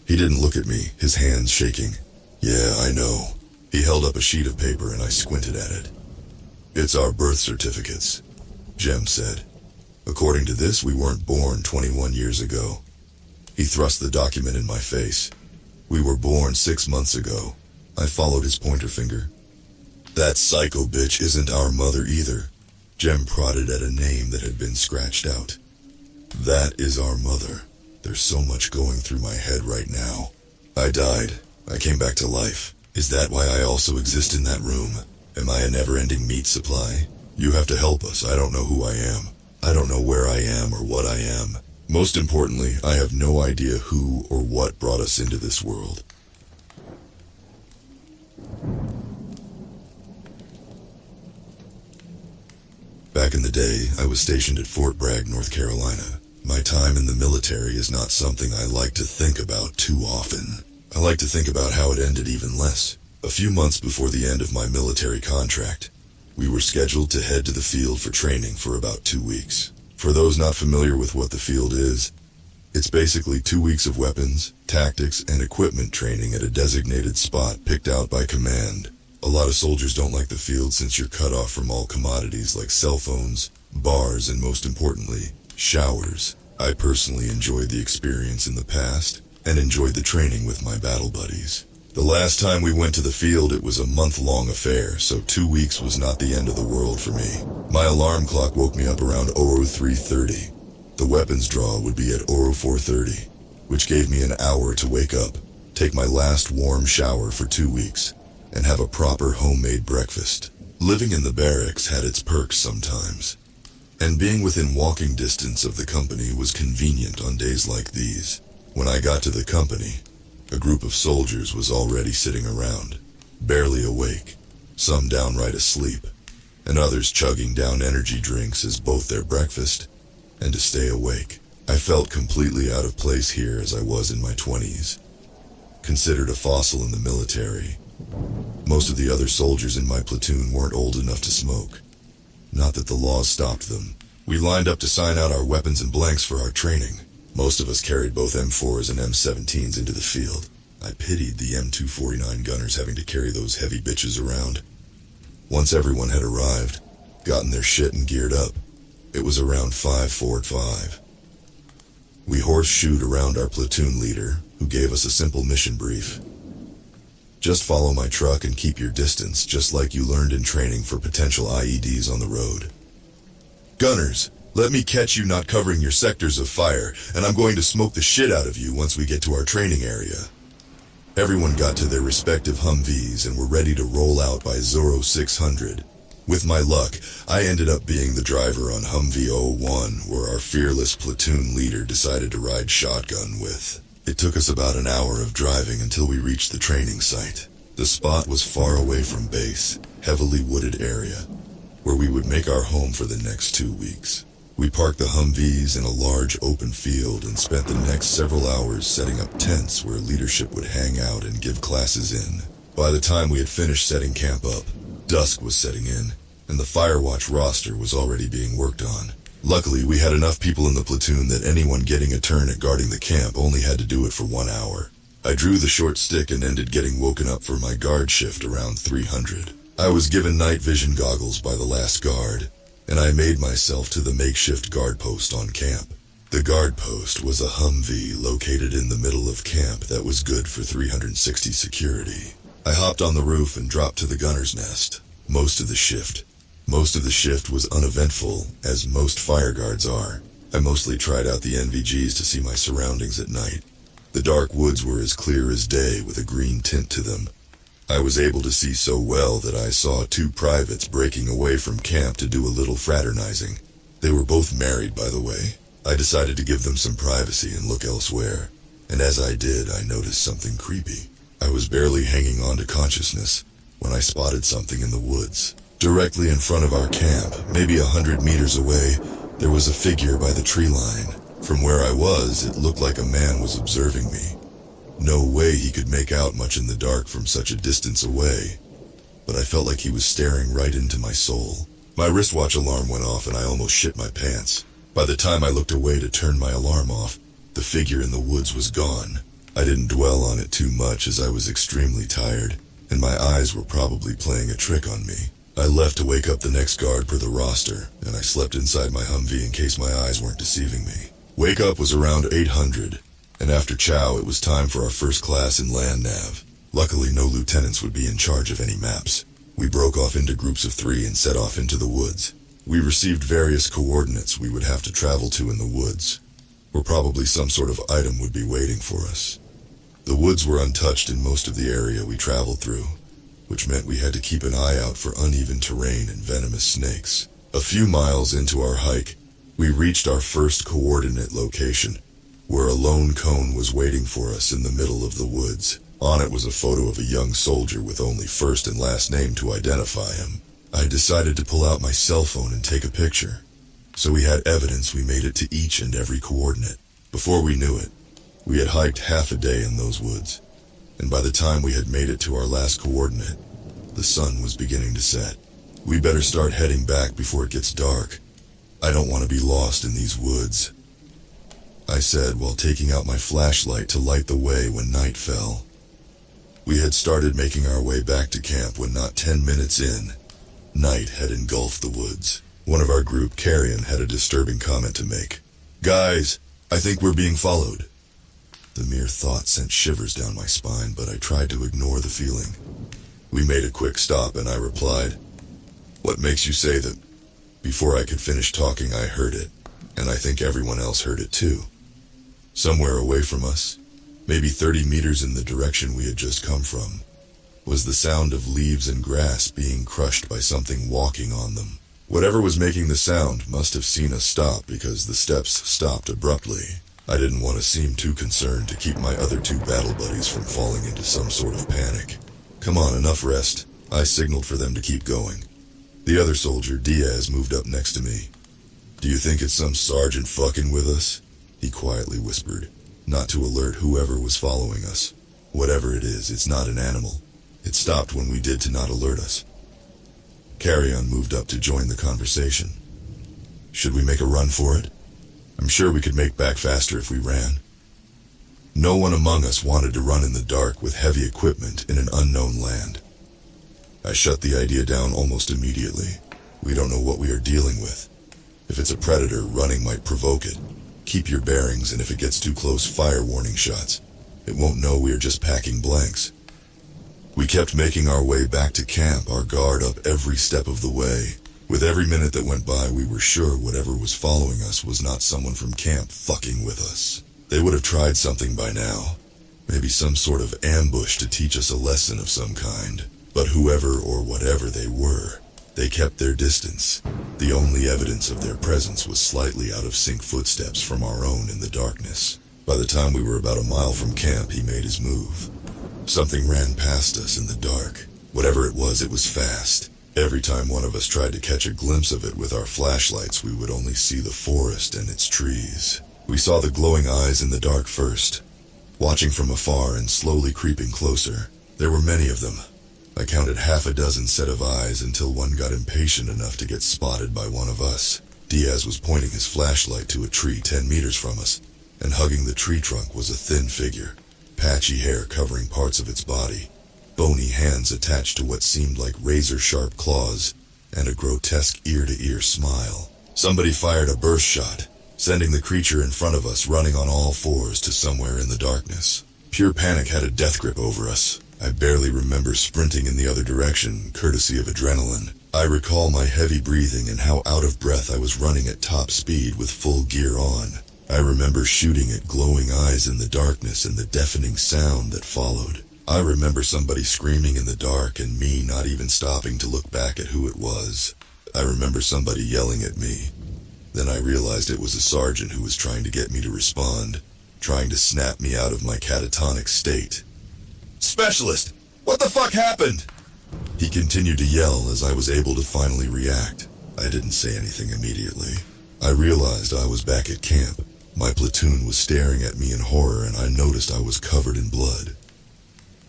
He didn't look at me, his hands shaking. "Yeah, I know." He held up a sheet of paper and I squinted at it. "It's our birth certificates," Jem said. "According to this, we weren't born 21 years ago." He thrust the document in my face. "We were born 6 months ago." I followed his pointer finger. "That psycho bitch isn't our mother either." Jem prodded at a name that had been scratched out. "That is our mother." There's so much going through my head right now. I died. I came back to life. Is that why I also exist in that room? Am I a never-ending meat supply? You have to help us. I don't know who I am. I don't know where I am or what I am. Most importantly, I have no idea who or what brought us into this world. Back in the day, I was stationed at Fort Bragg, North Carolina. My time in the military is not something I like to think about too often. I like to think about how it ended even less. A few months before the end of my military contract, we were scheduled to head to the field for training for about 2 weeks. For those not familiar with what the field is, it's basically 2 weeks of weapons, tactics, and equipment training at a designated spot picked out by command. A lot of soldiers don't like the field since you're cut off from all commodities like cell phones, bars, and most importantly, showers. I personally enjoyed the experience in the past and enjoyed the training with my battle buddies. The last time we went to the field, it was a month-long affair, so 2 weeks was not the end of the world for me. My alarm clock woke me up around 03:30. The weapons draw would be at 04:30, which gave me an hour to wake up, take my last warm shower for 2 weeks, and have a proper homemade breakfast. Living in the barracks had its perks sometimes, and being within walking distance of the company was convenient on days like these. When I got to the company, a group of soldiers was already sitting around, barely awake, some downright asleep, and others chugging down energy drinks as both their breakfast and to stay awake. I felt completely out of place here as I was in my 20s, considered a fossil in the military. Most of the other soldiers in my platoon weren't old enough to smoke. Not that the laws stopped them. We lined up to sign out our weapons and blanks for our training. Most of us carried both M4s and M17s into the field. I pitied the M249 gunners having to carry those heavy bitches around. Once everyone had arrived, gotten their shit and geared up, it was around 5:45. We horseshoed around our platoon leader, who gave us a simple mission brief. Just follow my truck and keep your distance, just like you learned in training for potential IEDs on the road. Gunners, let me catch you not covering your sectors of fire, and I'm going to smoke the shit out of you once we get to our training area. Everyone got to their respective Humvees and were ready to roll out by 0600. With my luck, I ended up being the driver on Humvee 01, where our fearless platoon leader decided to ride shotgun with. It took us about an hour of driving until we reached the training site. The spot was far away from base, heavily wooded area, where we would make our home for the next 2 weeks. We parked the Humvees in a large open field and spent the next several hours setting up tents where leadership would hang out and give classes in. By the time we had finished setting camp up, dusk was setting in, and the Firewatch roster was already being worked on. Luckily, we had enough people in the platoon that anyone getting a turn at guarding the camp only had to do it for 1 hour. I drew the short stick and ended getting woken up for my guard shift around 300. I was given night vision goggles by the last guard, and I made myself to the makeshift guard post on camp. The guard post was a Humvee located in the middle of camp that was good for 360 security. I hopped on the roof and dropped to the gunner's nest. Most of the shift was uneventful, as most fire guards are. I mostly tried out the NVGs to see my surroundings at night. The dark woods were as clear as day with a green tint to them. I was able to see so well that I saw two privates breaking away from camp to do a little fraternizing. They were both married, by the way. I decided to give them some privacy and look elsewhere. And as I did, I noticed something creepy. I was barely hanging on to consciousness when I spotted something in the woods. Directly in front of our camp, maybe 100 meters away, there was a figure by the tree line. From where I was, it looked like a man was observing me. No way he could make out much in the dark from such a distance away, but I felt like he was staring right into my soul. My wristwatch alarm went off and I almost shit my pants. By the time I looked away to turn my alarm off, the figure in the woods was gone. I didn't dwell on it too much as I was extremely tired, and my eyes were probably playing a trick on me. I left to wake up the next guard per the roster, and I slept inside my Humvee in case my eyes weren't deceiving me. Wake up was around 800, and after chow it was time for our first class in land nav. Luckily no lieutenants would be in charge of any maps. We broke off into groups of 3 and set off into the woods. We received various coordinates we would have to travel to in the woods, where probably some sort of item would be waiting for us. The woods were untouched in most of the area we traveled through, which meant we had to keep an eye out for uneven terrain and venomous snakes. A few miles into our hike, we reached our first coordinate location, where a lone cone was waiting for us in the middle of the woods. On it was a photo of a young soldier with only first and last name to identify him. I decided to pull out my cell phone and take a picture, so we had evidence we made it to each and every coordinate. Before we knew it, we had hiked half a day in those woods, and by the time we had made it to our last coordinate, the sun was beginning to set. We better start heading back before it gets dark. I don't want to be lost in these woods, I said while taking out my flashlight to light the way when night fell. We had started making our way back to camp when not 10 minutes in, night had engulfed the woods. One of our group, Carrion, had a disturbing comment to make. "Guys, I think we're being followed." The mere thought sent shivers down my spine, but I tried to ignore the feeling. We made a quick stop and I replied, "What makes you say that?" Before I could finish talking, I heard it, and I think everyone else heard it too. Somewhere away from us, maybe 30 meters in the direction we had just come from, was the sound of leaves and grass being crushed by something walking on them. Whatever was making the sound must have seen us stop because the steps stopped abruptly. I didn't want to seem too concerned to keep my other 2 battle buddies from falling into some sort of panic. "Come on, enough rest." I signaled for them to keep going. The other soldier, Diaz, moved up next to me. "Do you think it's some sergeant fucking with us?" he quietly whispered, not to alert whoever was following us. "Whatever it is, it's not an animal. It stopped when we did to not alert us." Carrion moved up to join the conversation. "Should we make a run for it? I'm sure we could make back faster if we ran." No one among us wanted to run in the dark with heavy equipment in an unknown land. I shut the idea down almost immediately. We don't know what we are dealing with. If it's a predator, running might provoke it. Keep your bearings, and if it gets too close, fire warning shots. It won't know we are just packing blanks. We kept making our way back to camp, our guard up every step of the way. With every minute that went by, we were sure whatever was following us was not someone from camp fucking with us. They would have tried something by now. Maybe some sort of ambush to teach us a lesson of some kind. But whoever or whatever they were, they kept their distance. The only evidence of their presence was slightly out of sync footsteps from our own in the darkness. By the time we were about a mile from camp, he made his move. Something ran past us in the dark. Whatever it was fast. Every time one of us tried to catch a glimpse of it with our flashlights, we would only see the forest and its trees. We saw the glowing eyes in the dark first, watching from afar and slowly creeping closer. There were many of them. I counted half a dozen set of eyes until one got impatient enough to get spotted by one of us. Diaz was pointing his flashlight to a tree 10 meters from us, and hugging the tree trunk was a thin figure, patchy hair covering parts of its body, bony hands attached to what seemed like razor-sharp claws, and a grotesque ear-to-ear smile. Somebody fired a burst shot, sending the creature in front of us running on all fours to somewhere in the darkness. Pure panic had a death grip over us. I barely remember sprinting in the other direction, courtesy of adrenaline. I recall my heavy breathing and how out of breath I was running at top speed with full gear on. I remember shooting at glowing eyes in the darkness and the deafening sound that followed. I remember somebody screaming in the dark and me not even stopping to look back at who it was. I remember somebody yelling at me. Then I realized it was a sergeant who was trying to get me to respond, trying to snap me out of my catatonic state. "Specialist, what the fuck happened?" He continued to yell as I was able to finally react. I didn't say anything immediately. I realized I was back at camp. My platoon was staring at me in horror and I noticed I was covered in blood.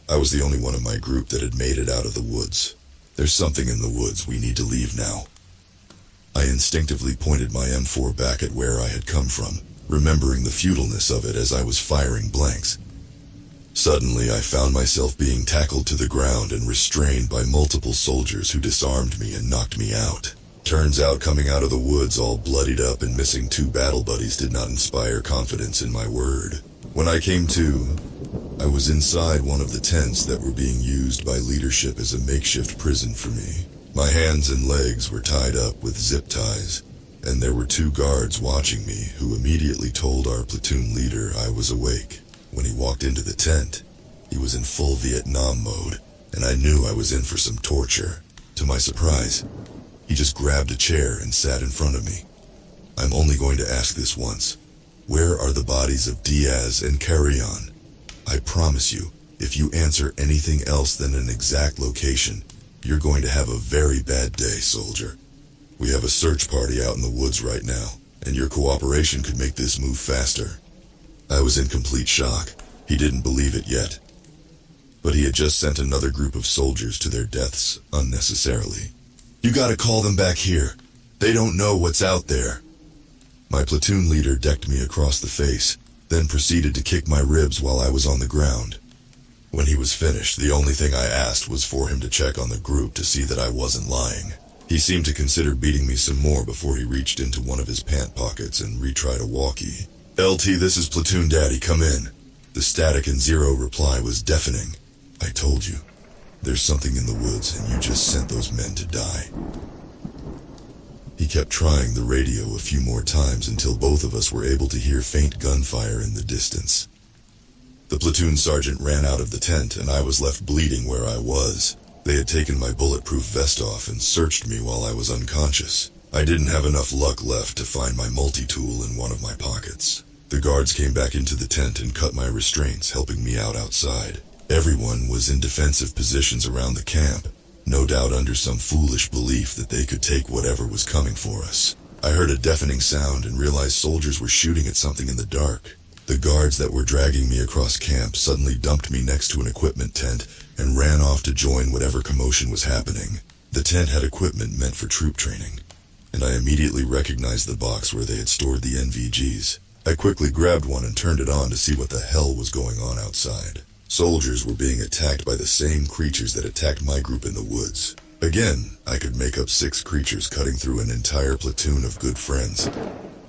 I was the only one of my group that had made it out of the woods. "There's something in the woods, we need to leave now." I instinctively pointed my M4 back at where I had come from, remembering the futileness of it as I was firing blanks. Suddenly, I found myself being tackled to the ground and restrained by multiple soldiers who disarmed me and knocked me out. Turns out coming out of the woods all bloodied up and missing 2 battle buddies did not inspire confidence in my word. When I came to, I was inside one of the tents that were being used by leadership as a makeshift prison for me. My hands and legs were tied up with zip ties, and there were 2 guards watching me who immediately told our platoon leader I was awake. When he walked into the tent, he was in full Vietnam mode, and I knew I was in for some torture. To my surprise, he just grabbed a chair and sat in front of me. "I'm only going to ask this once. Where are the bodies of Diaz and Carrion? I promise you, if you answer anything else than an exact location, you're going to have a very bad day, soldier. We have a search party out in the woods right now, and your cooperation could make this move faster." I was in complete shock. He didn't believe it yet. But he had just sent another group of soldiers to their deaths unnecessarily. "You gotta call them back here. They don't know what's out there." My platoon leader decked me across the face, then proceeded to kick my ribs while I was on the ground. When he was finished, the only thing I asked was for him to check on the group to see that I wasn't lying. He seemed to consider beating me some more before he reached into one of his pant pockets and retried a walkie. "LT, this is Platoon Daddy, come in." The static and zero reply was deafening. "I told you, there's something in the woods and you just sent those men to die." He kept trying the radio a few more times until both of us were able to hear faint gunfire in the distance. The platoon sergeant ran out of the tent and I was left bleeding where I was. They had taken my bulletproof vest off and searched me while I was unconscious. I didn't have enough luck left to find my multi-tool in one of my pockets. The guards came back into the tent and cut my restraints, helping me out outside. Everyone was in defensive positions around the camp, no doubt under some foolish belief that they could take whatever was coming for us. I heard a deafening sound and realized soldiers were shooting at something in the dark. The guards that were dragging me across camp suddenly dumped me next to an equipment tent and ran off to join whatever commotion was happening. The tent had equipment meant for troop training, and I immediately recognized the box where they had stored the NVGs. I quickly grabbed one and turned it on to see what the hell was going on outside. Soldiers were being attacked by the same creatures that attacked my group in the woods. Again, I could make up 6 creatures cutting through an entire platoon of good friends.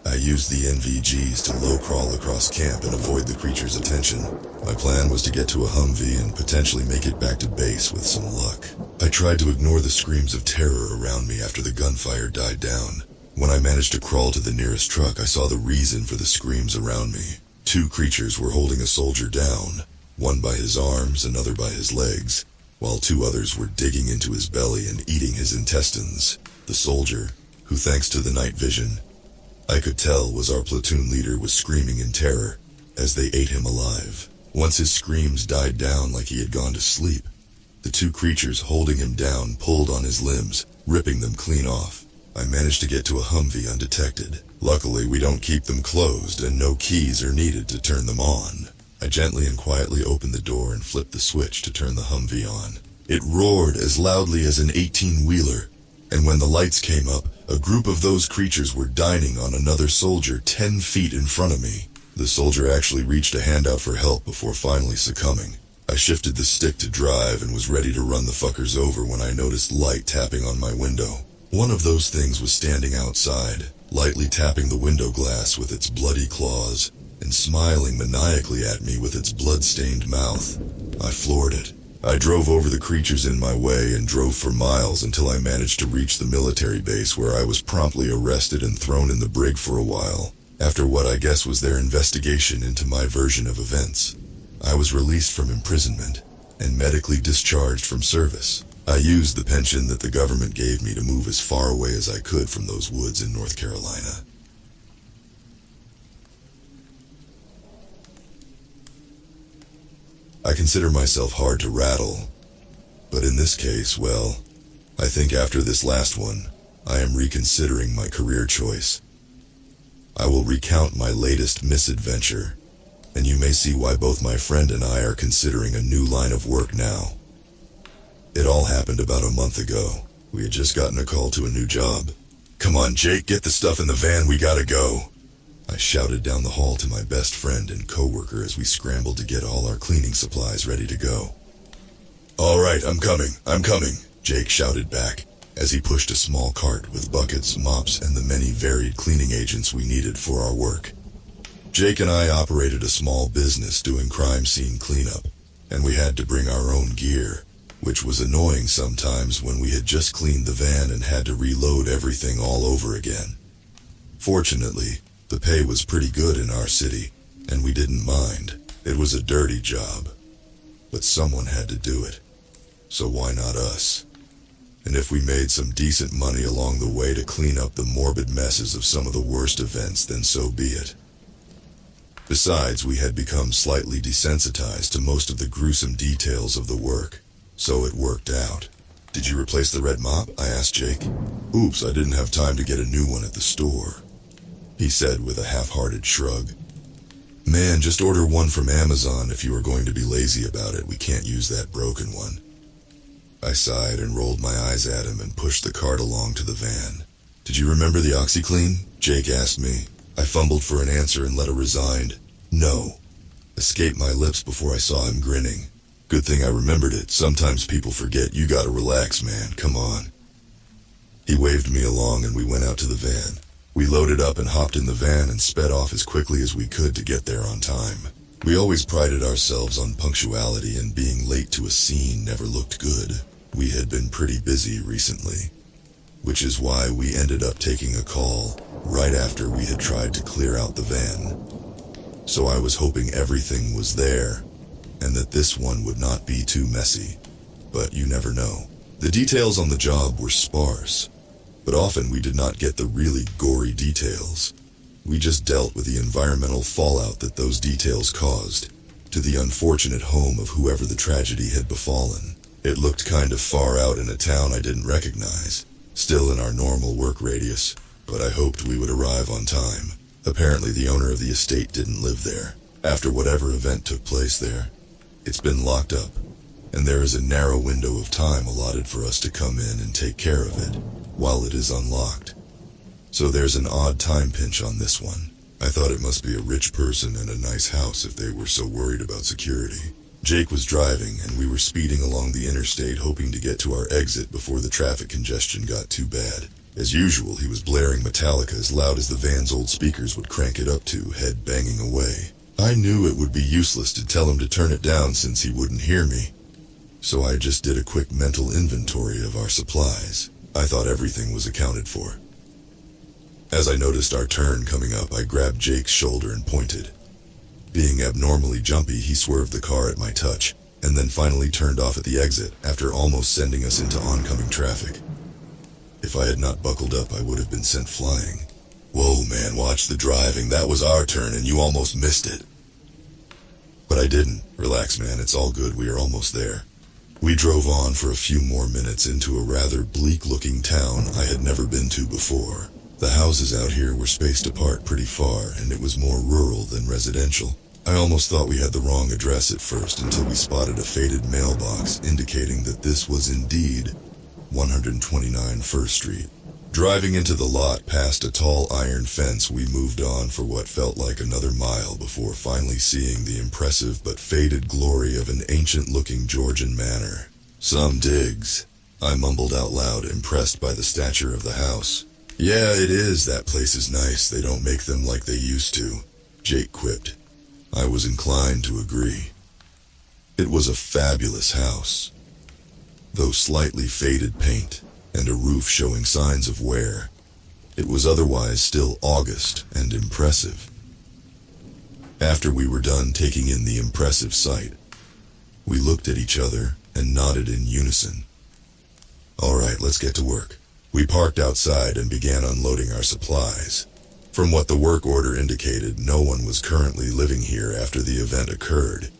I used the NVGs to low-crawl across camp and avoid the creatures' attention. My plan was to get to a Humvee and potentially make it back to base with some luck. I tried to ignore the screams of terror around me after the gunfire died down. When I managed to crawl to the nearest truck, I saw the reason for the screams around me. 2 creatures were holding a soldier down, one by his arms, another by his legs, while 2 others were digging into his belly and eating his intestines. The soldier, who thanks to the night vision, I could tell was our platoon leader, was screaming in terror as they ate him alive. Once his screams died down like he had gone to sleep, the 2 creatures holding him down pulled on his limbs, ripping them clean off. I managed to get to a Humvee undetected. Luckily, we don't keep them closed and no keys are needed to turn them on. I gently and quietly opened the door and flipped the switch to turn the Humvee on. It roared as loudly as an 18-wheeler, and when the lights came up, a group of those creatures were dining on another soldier 10 feet in front of me. The soldier actually reached a hand out for help before finally succumbing. I shifted the stick to drive and was ready to run the fuckers over when I noticed light tapping on my window. One of those things was standing outside, lightly tapping the window glass with its bloody claws and smiling maniacally at me with its blood-stained mouth. I floored it. I drove over the creatures in my way and drove for miles until I managed to reach the military base, where I was promptly arrested and thrown in the brig for a while, after what I guess was their investigation into my version of events. I was released from imprisonment and medically discharged from service. I used the pension that the government gave me to move as far away as I could from those woods in North Carolina. I consider myself hard to rattle, but in this case, well, I think after this last one, I am reconsidering my career choice. I will recount my latest misadventure, and you may see why both my friend and I are considering a new line of work now. It all happened about a month ago. We had just gotten a call to a new job. "Come on, Jake, get the stuff in the van, we gotta go," I shouted down the hall to my best friend and co-worker as we scrambled to get all our cleaning supplies ready to go. "All right, I'm coming," Jake shouted back as he pushed a small cart with buckets, mops, and the many varied cleaning agents we needed for our work. Jake and I operated a small business doing crime scene cleanup, and we had to bring our own gear, which was annoying sometimes when we had just cleaned the van and had to reload everything all over again. Fortunately, the pay was pretty good in our city, and we didn't mind. It was a dirty job, but someone had to do it, so why not us? And if we made some decent money along the way to clean up the morbid messes of some of the worst events, then so be it. Besides, we had become slightly desensitized to most of the gruesome details of the work, so it worked out. "Did you replace the red mop?" I asked Jake. "Oops, I didn't have time to get a new one at the store," he said with a half-hearted shrug. "Man, just order one from Amazon if you are going to be lazy about it. We can't use that broken one." I sighed and rolled my eyes at him and pushed the cart along to the van. "Did you remember the OxyClean?" Jake asked me. I fumbled for an answer and let a resigned "no" escape my lips before I saw him grinning. "Good thing I remembered it. Sometimes people forget. You gotta relax, man. Come on." He waved me along and we went out to the van. We loaded up and hopped in the van and sped off as quickly as we could to get there on time. We always prided ourselves on punctuality, and being late to a scene never looked good. We had been pretty busy recently, which is why we ended up taking a call right after we had tried to clear out the van. So I was hoping everything was there, and that this one would not be too messy. But you never know. The details on the job were sparse, but often we did not get the really gory details. We just dealt with the environmental fallout that those details caused to the unfortunate home of whoever the tragedy had befallen. It looked kind of far out in a town I didn't recognize, still in our normal work radius, but I hoped we would arrive on time. Apparently the owner of the estate didn't live there after whatever event took place there. It's been locked up, and there is a narrow window of time allotted for us to come in and take care of it while it is unlocked. So there's an odd time pinch on this one. I thought it must be a rich person and a nice house if they were so worried about security. Jake was driving, and we were speeding along the interstate hoping to get to our exit before the traffic congestion got too bad. As usual, he was blaring Metallica as loud as the van's old speakers would crank it up to, head banging away. I knew it would be useless to tell him to turn it down since he wouldn't hear me, so I just did a quick mental inventory of our supplies. I thought everything was accounted for. As I noticed our turn coming up, I grabbed Jake's shoulder and pointed. Being abnormally jumpy, he swerved the car at my touch, and then finally turned off at the exit after almost sending us into oncoming traffic. If I had not buckled up, I would have been sent flying. "Whoa, man, watch the driving. That was our turn and you almost missed it." But I didn't. "Relax, man, it's all good. We are almost there." We drove on for a few more minutes into a rather bleak-looking town I had never been to before. The houses out here were spaced apart pretty far, and it was more rural than residential. I almost thought we had the wrong address at first until we spotted a faded mailbox indicating that this was indeed 129 First Street. Driving into the lot past a tall iron fence, we moved on for what felt like another mile before finally seeing the impressive but faded glory of an ancient-looking Georgian manor. "Some digs," I mumbled out loud, impressed by the stature of the house. "Yeah, it is. That place is nice. They don't make them like they used to," Jake quipped. I was inclined to agree. It was a fabulous house, though slightly faded paint and a roof showing signs of wear. It was otherwise still august and impressive. After we were done taking in the impressive sight, we looked at each other and nodded in unison. All right, let's get to work. We parked outside and began unloading our supplies. From what the work order indicated, no one was currently living here after the event occurred.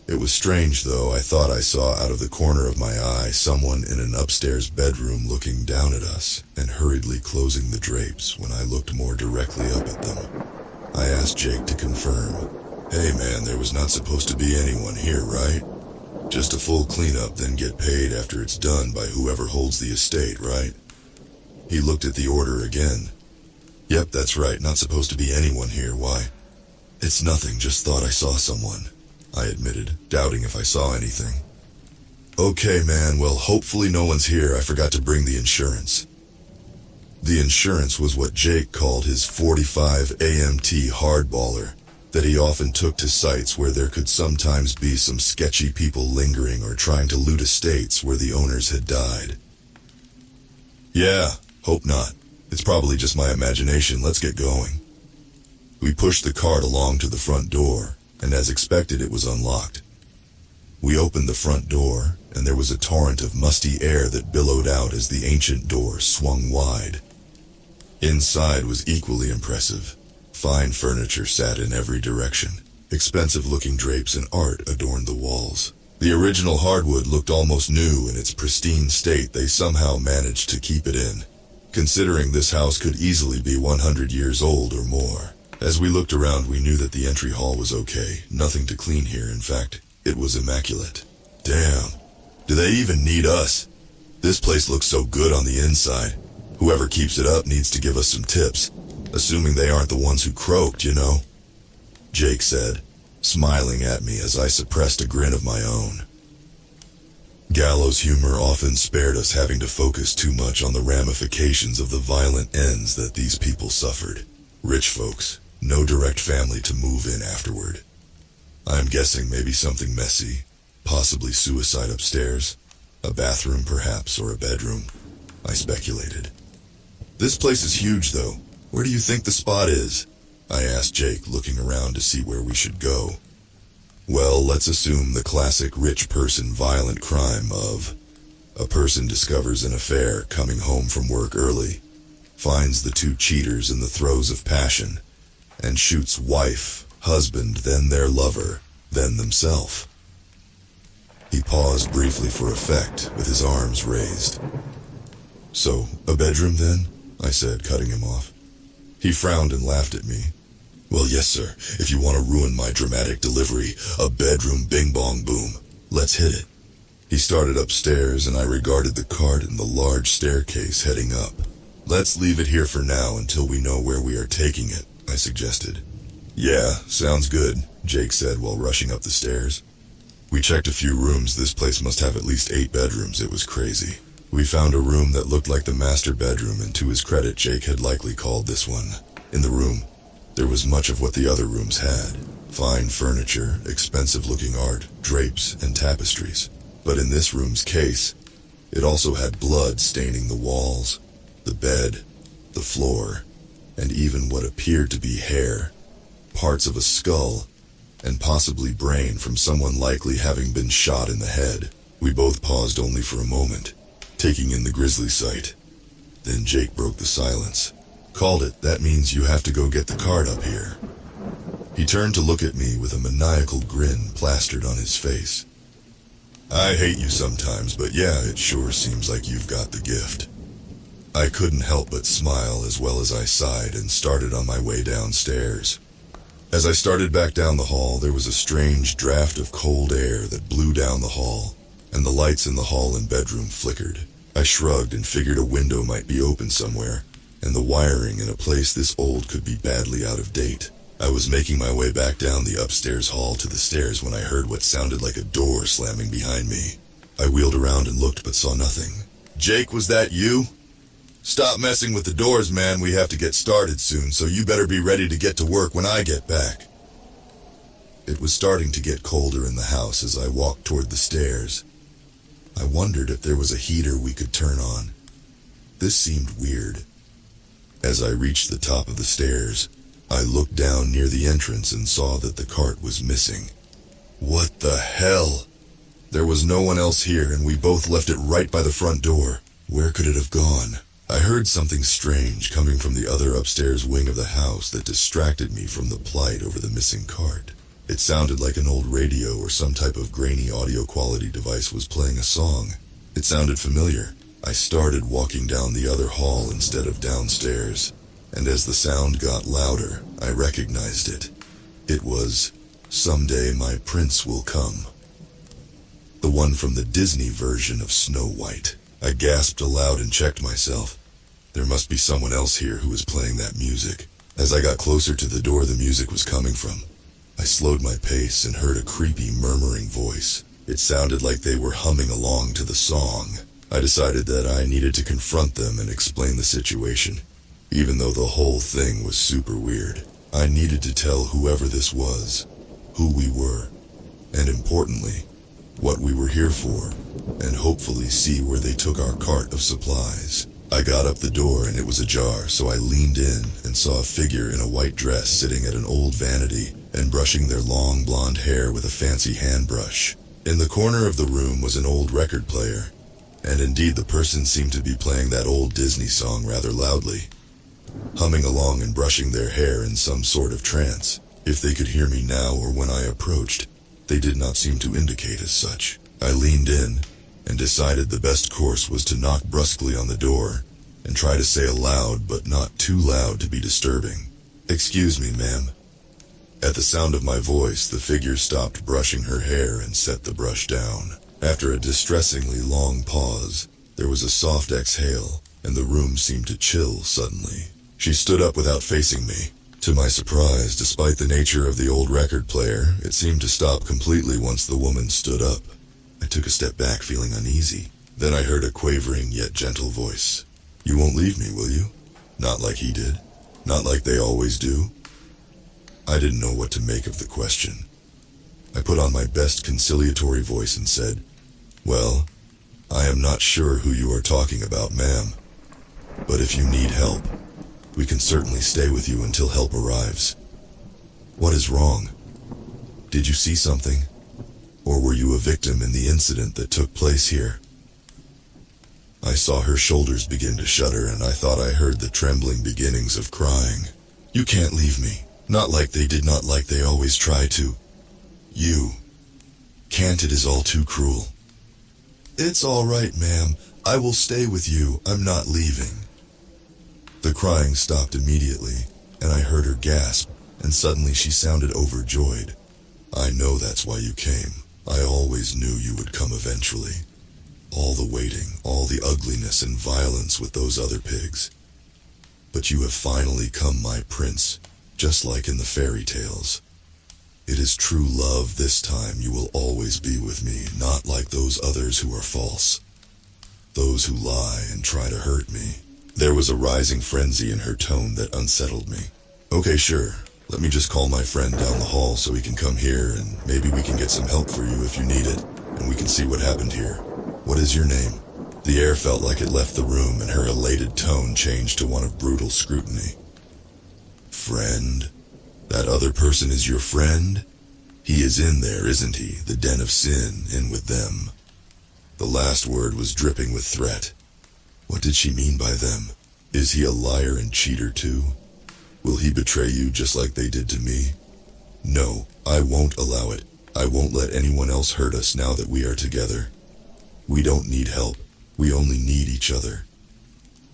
It was strange though. I thought I saw out of the corner of my eye someone in an upstairs bedroom looking down at us and hurriedly closing the drapes when I looked more directly up at them. I asked Jake to confirm. Hey man, there was not supposed to be anyone here, right? Just a full cleanup, then get paid after it's done by whoever holds the estate, right? He looked at the order again. Yep, that's right, not supposed to be anyone here, why? It's nothing, just thought I saw someone, I admitted, doubting if I saw anything. Okay man, well hopefully no one's here, I forgot to bring the insurance. The insurance was what Jake called his 45 AMT hardballer, that he often took to sites where there could sometimes be some sketchy people lingering or trying to loot estates where the owners had died. Yeah, hope not. It's probably just my imagination, let's get going. We pushed the cart along to the front door, and as expected it was unlocked. We opened the front door, and there was a torrent of musty air that billowed out as the ancient door swung wide. Inside was equally impressive. Fine furniture sat in every direction. Expensive-looking drapes and art adorned the walls. The original hardwood looked almost new in its pristine state. They somehow managed to keep it in, considering this house could easily be 100 years old or more. As we looked around, we knew that the entry hall was okay. Nothing to clean here, in fact, it was immaculate. Damn, do they even need us? This place looks so good on the inside. Whoever keeps it up needs to give us some tips. Assuming they aren't the ones who croaked, you know? Jake said, smiling at me as I suppressed a grin of my own. Gallows humor often spared us having to focus too much on the ramifications of the violent ends that these people suffered. Rich folks, no direct family to move in afterward. I'm guessing maybe something messy, possibly suicide upstairs, a bathroom perhaps, or a bedroom, I speculated. This place is huge though. Where do you think the spot is? I asked Jake, looking around to see where we should go. Well, let's assume the classic rich person violent crime of a person discovers an affair coming home from work early, finds the two cheaters in the throes of passion, and shoots wife, husband, then their lover, then themselves. He paused briefly for effect, with his arms raised. So, a bedroom then? I said, cutting him off. He frowned and laughed at me. Well, yes, sir. If you want to ruin my dramatic delivery, a bedroom bing bong boom. Let's hit it. He started upstairs, and I regarded the cart and the large staircase heading up. Let's leave it here for now until we know where we are taking it, I suggested. Yeah, sounds good, Jake said while rushing up the stairs. We checked a few rooms. This place must have at least 8 bedrooms. It was crazy. We found a room that looked like the master bedroom, and to his credit, Jake had likely called this one. In the room, there was much of what the other rooms had. Fine furniture, expensive-looking art, drapes, and tapestries. But in this room's case, it also had blood staining the walls, the bed, the floor, and even what appeared to be hair, parts of a skull, and possibly brain from someone likely having been shot in the head. We both paused only for a moment, taking in the grisly sight. Then Jake broke the silence. Called it. That means you have to go get the cart up here. He turned to look at me with a maniacal grin plastered on his face. I hate you sometimes, but yeah, it sure seems like you've got the gift. I couldn't help but smile as well as I sighed and started on my way downstairs. As I started back down the hall, there was a strange draft of cold air that blew down the hall, and the lights in the hall and bedroom flickered. I shrugged and figured a window might be open somewhere, and the wiring in a place this old could be badly out of date. I was making my way back down the upstairs hall to the stairs when I heard what sounded like a door slamming behind me. I wheeled around and looked but saw nothing. Jake, was that you? Stop messing with the doors, man. We have to get started soon, so you better be ready to get to work when I get back. It was starting to get colder in the house as I walked toward the stairs. I wondered if there was a heater we could turn on. This seemed weird. As I reached the top of the stairs, I looked down near the entrance and saw that the cart was missing. What the hell? There was no one else here, and we both left it right by the front door. Where could it have gone? I heard something strange coming from the other upstairs wing of the house that distracted me from the plight over the missing cart. It sounded like an old radio or some type of grainy audio quality device was playing a song. It sounded familiar. I started walking down the other hall instead of downstairs, and as the sound got louder, I recognized it. It was "Someday My Prince Will Come," the one from the Disney version of Snow White. I gasped aloud and checked myself. There must be someone else here who was playing that music. As I got closer to the door the music was coming from, I slowed my pace and heard a creepy murmuring voice. It sounded like they were humming along to the song. I decided that I needed to confront them and explain the situation. Even though the whole thing was super weird, I needed to tell whoever this was who we were, and importantly, what we were here for, and hopefully see where they took our cart of supplies. I got up the door and it was ajar, so I leaned in and saw a figure in a white dress sitting at an old vanity and brushing their long blonde hair with a fancy hand brush. In the corner of the room was an old record player, and indeed the person seemed to be playing that old Disney song rather loudly, humming along and brushing their hair in some sort of trance. If they could hear me now or when I approached, they did not seem to indicate as such. I leaned in and decided the best course was to knock brusquely on the door and try to say aloud but not too loud to be disturbing, "Excuse me, ma'am." At the sound of my voice, the figure stopped brushing her hair and set the brush down. After a distressingly long pause, there was a soft exhale, and the room seemed to chill suddenly. She stood up without facing me. To my surprise, despite the nature of the old record player, it seemed to stop completely once the woman stood up. I took a step back, feeling uneasy. Then I heard a quavering yet gentle voice. "You won't leave me, will you? Not like he did? Not like they always do?" I didn't know what to make of the question. I put on my best conciliatory voice and said, "Well, I am not sure who you are talking about, ma'am. But if you need help, we can certainly stay with you until help arrives. What is wrong? Did you see something? Or were you a victim in the incident that took place here?" I saw her shoulders begin to shudder, and I thought I heard the trembling beginnings of crying. "You can't leave me. Not like they did, not like they always try to. You can't, it is all too cruel." "It's all right, ma'am. I will stay with you. I'm not leaving." The crying stopped immediately, and I heard her gasp, and suddenly she sounded overjoyed. "I know that's why you came. I always knew you would come eventually. All the waiting, all the ugliness and violence with those other pigs. But you have finally come, my prince, just like in the fairy tales. It is true love this time. You will always be with me, not like those others who are false. Those who lie and try to hurt me." There was a rising frenzy in her tone that unsettled me. "Okay, sure. Let me just call my friend down the hall so he can come here, and maybe we can get some help for you if you need it, and we can see what happened here. What is your name?" The air felt like it left the room, and her elated tone changed to one of brutal scrutiny. "Friend? That other person is your friend? He is in there, isn't he? The den of sin, in with them." The last word was dripping with threat. What did she mean by them? Is he a liar and cheater too? Will he betray you just like they did to me? No, I won't allow it. I won't let anyone else hurt us now that we are together. We don't need help. We only need each other.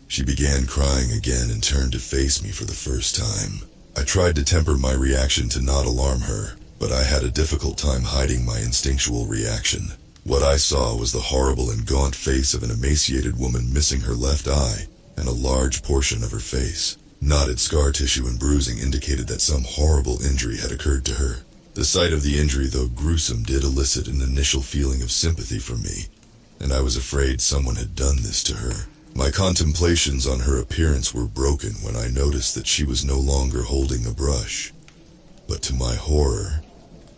She began crying again and turned to face me for the first time. I tried to temper my reaction to not alarm her, but I had a difficult time hiding my instinctual reaction. What I saw was the horrible and gaunt face of an emaciated woman missing her left eye and a large portion of her face. Knotted scar tissue and bruising indicated that some horrible injury had occurred to her. The sight of the injury, though gruesome, did elicit an initial feeling of sympathy from me, and I was afraid someone had done this to her. My contemplations on her appearance were broken when I noticed that she was no longer holding a brush, but to my horror,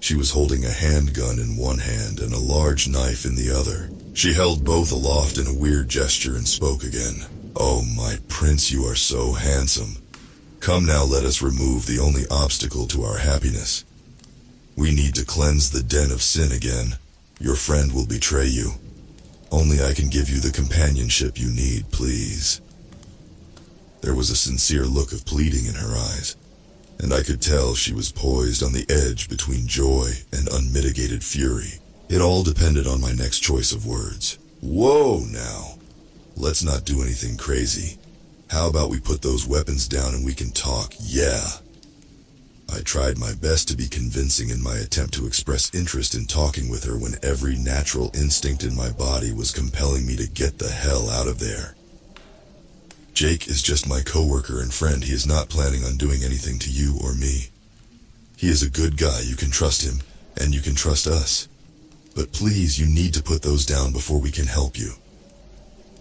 She was holding a handgun in one hand and a large knife in the other. She held both aloft in a weird gesture and spoke again. "Oh, my prince, you are so handsome. Come now, let us remove the only obstacle to our happiness. We need to cleanse the den of sin again. Your friend will betray you. Only I can give you the companionship you need, please." There was a sincere look of pleading in her eyes, and I could tell she was poised on the edge between joy and unmitigated fury. It all depended on my next choice of words. "Whoa now. Let's not do anything crazy. How about we put those weapons down and we can talk, yeah?" I tried my best to be convincing in my attempt to express interest in talking with her when every natural instinct in my body was compelling me to get the hell out of there. "Jake is just my coworker and friend. He is not planning on doing anything to you or me. He is a good guy. You can trust him, and you can trust us. But please, you need to put those down before we can help you."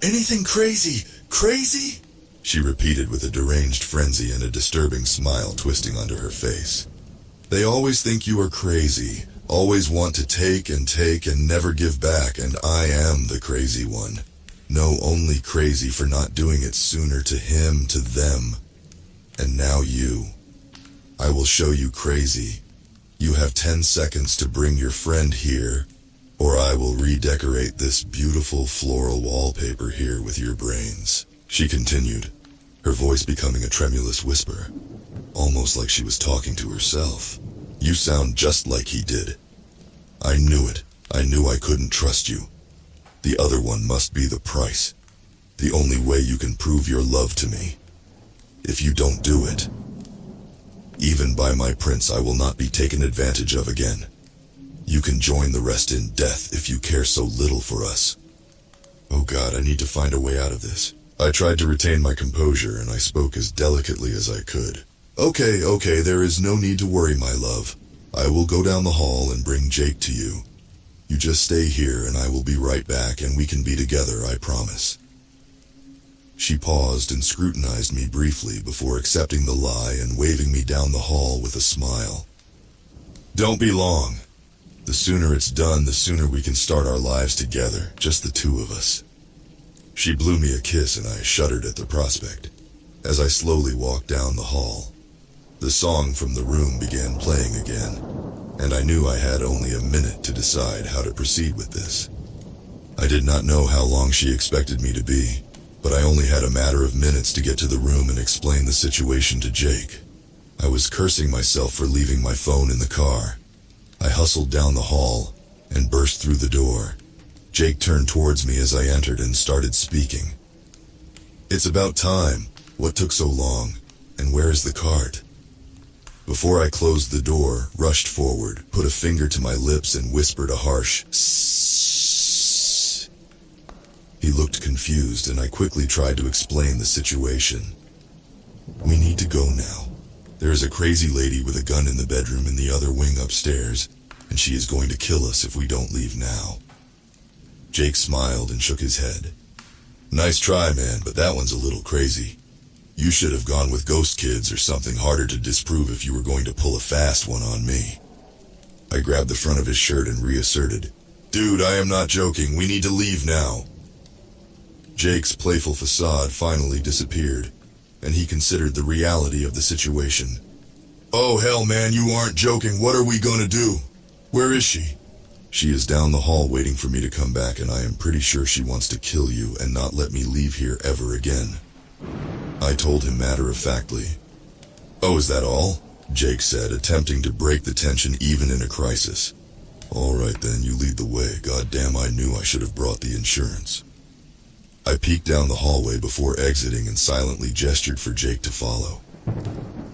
"Anything crazy? Crazy?" she repeated with a deranged frenzy and a disturbing smile twisting onto her face. "They always think you are crazy, always want to take and never give back, and I am the crazy one. No, only crazy for not doing it sooner, to him, to them. And now you. I will show you crazy. You have 10 seconds to bring your friend here, or I will redecorate this beautiful floral wallpaper here with your brains," she continued, her voice becoming a tremulous whisper, almost like she was talking to herself. "You sound just like he did. I knew it. I knew I couldn't trust you. The other one must be the price. The only way you can prove your love to me. If you don't do it, even by my prince, I will not be taken advantage of again. You can join the rest in death if you care so little for us." Oh God, I need to find a way out of this. I tried to retain my composure and I spoke as delicately as I could. Okay, there is no need to worry, my love. I will go down the hall and bring Jake to you. You just stay here and I will be right back and we can be together, I promise." She paused and scrutinized me briefly before accepting the lie and waving me down the hall with a smile. "Don't be long. The sooner it's done, the sooner we can start our lives together, just the two of us." She blew me a kiss and I shuddered at the prospect. As I slowly walked down the hall, the song from the room began playing again, and I knew I had only a minute to decide how to proceed with this. I did not know how long she expected me to be, but I only had a matter of minutes to get to the room and explain the situation to Jake. I was cursing myself for leaving my phone in the car. I hustled down the hall and burst through the door. Jake turned towards me as I entered and started speaking. "It's about time. What took so long? And where is the cart?" Before I closed the door, rushed forward, put a finger to my lips and whispered a harsh "Sssss." He looked confused and I quickly tried to explain the situation. "We need to go now. There is a crazy lady with a gun in the bedroom in the other wing upstairs, and she is going to kill us if we don't leave now." Jake smiled and shook his head. "Nice try, man, but that one's a little crazy. You should have gone with Ghost Kids or something harder to disprove if you were going to pull a fast one on me." I grabbed the front of his shirt and reasserted, "Dude, I am not joking. We need to leave now." Jake's playful facade finally disappeared, and he considered the reality of the situation. "Oh hell, man, you aren't joking. What are we gonna do? Where is she?" "She is down the hall waiting for me to come back, and I am pretty sure she wants to kill you and not let me leave here ever again," I told him matter-of-factly. "Oh, is that all?" Jake said, attempting to break the tension even in a crisis. "All right then, you lead the way. Goddamn, I knew I should have brought the insurance." I peeked down the hallway before exiting and silently gestured for Jake to follow.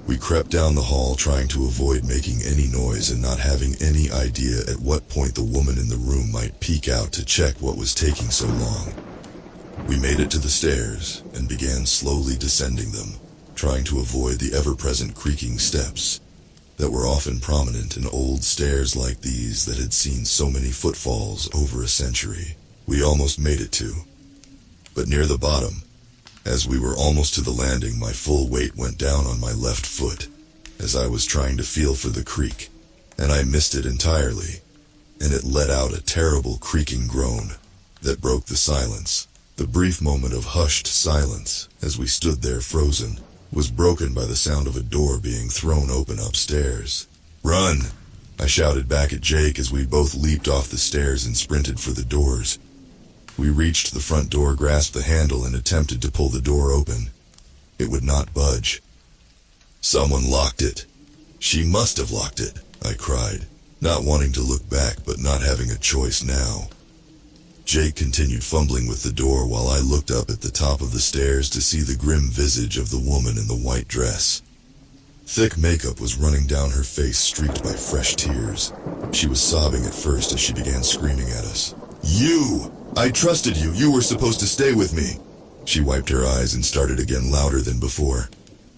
We crept down the hall, trying to avoid making any noise and not having any idea at what point the woman in the room might peek out to check what was taking so long. We made it to the stairs and began slowly descending them, trying to avoid the ever-present creaking steps that were often prominent in old stairs like these that had seen so many footfalls over a century. We almost made it to, but near the bottom, as we were almost to the landing, my full weight went down on my left foot as I was trying to feel for the creak. and I missed it entirely, and it let out a terrible creaking groan that broke the silence. The brief moment of hushed silence, as we stood there frozen, was broken by the sound of a door being thrown open upstairs. "Run!" I shouted back at Jake as we both leaped off the stairs and sprinted for the doors. We reached the front door, grasped the handle, and attempted to pull the door open. It would not budge. "Someone locked it. She must have locked it," I cried, not wanting to look back but not having a choice now. Jake continued fumbling with the door while I looked up at the top of the stairs to see the grim visage of the woman in the white dress. Thick makeup was running down her face, streaked by fresh tears. She was sobbing at first as she began screaming at us. "You! I trusted you! You were supposed to stay with me!" She wiped her eyes and started again, louder than before.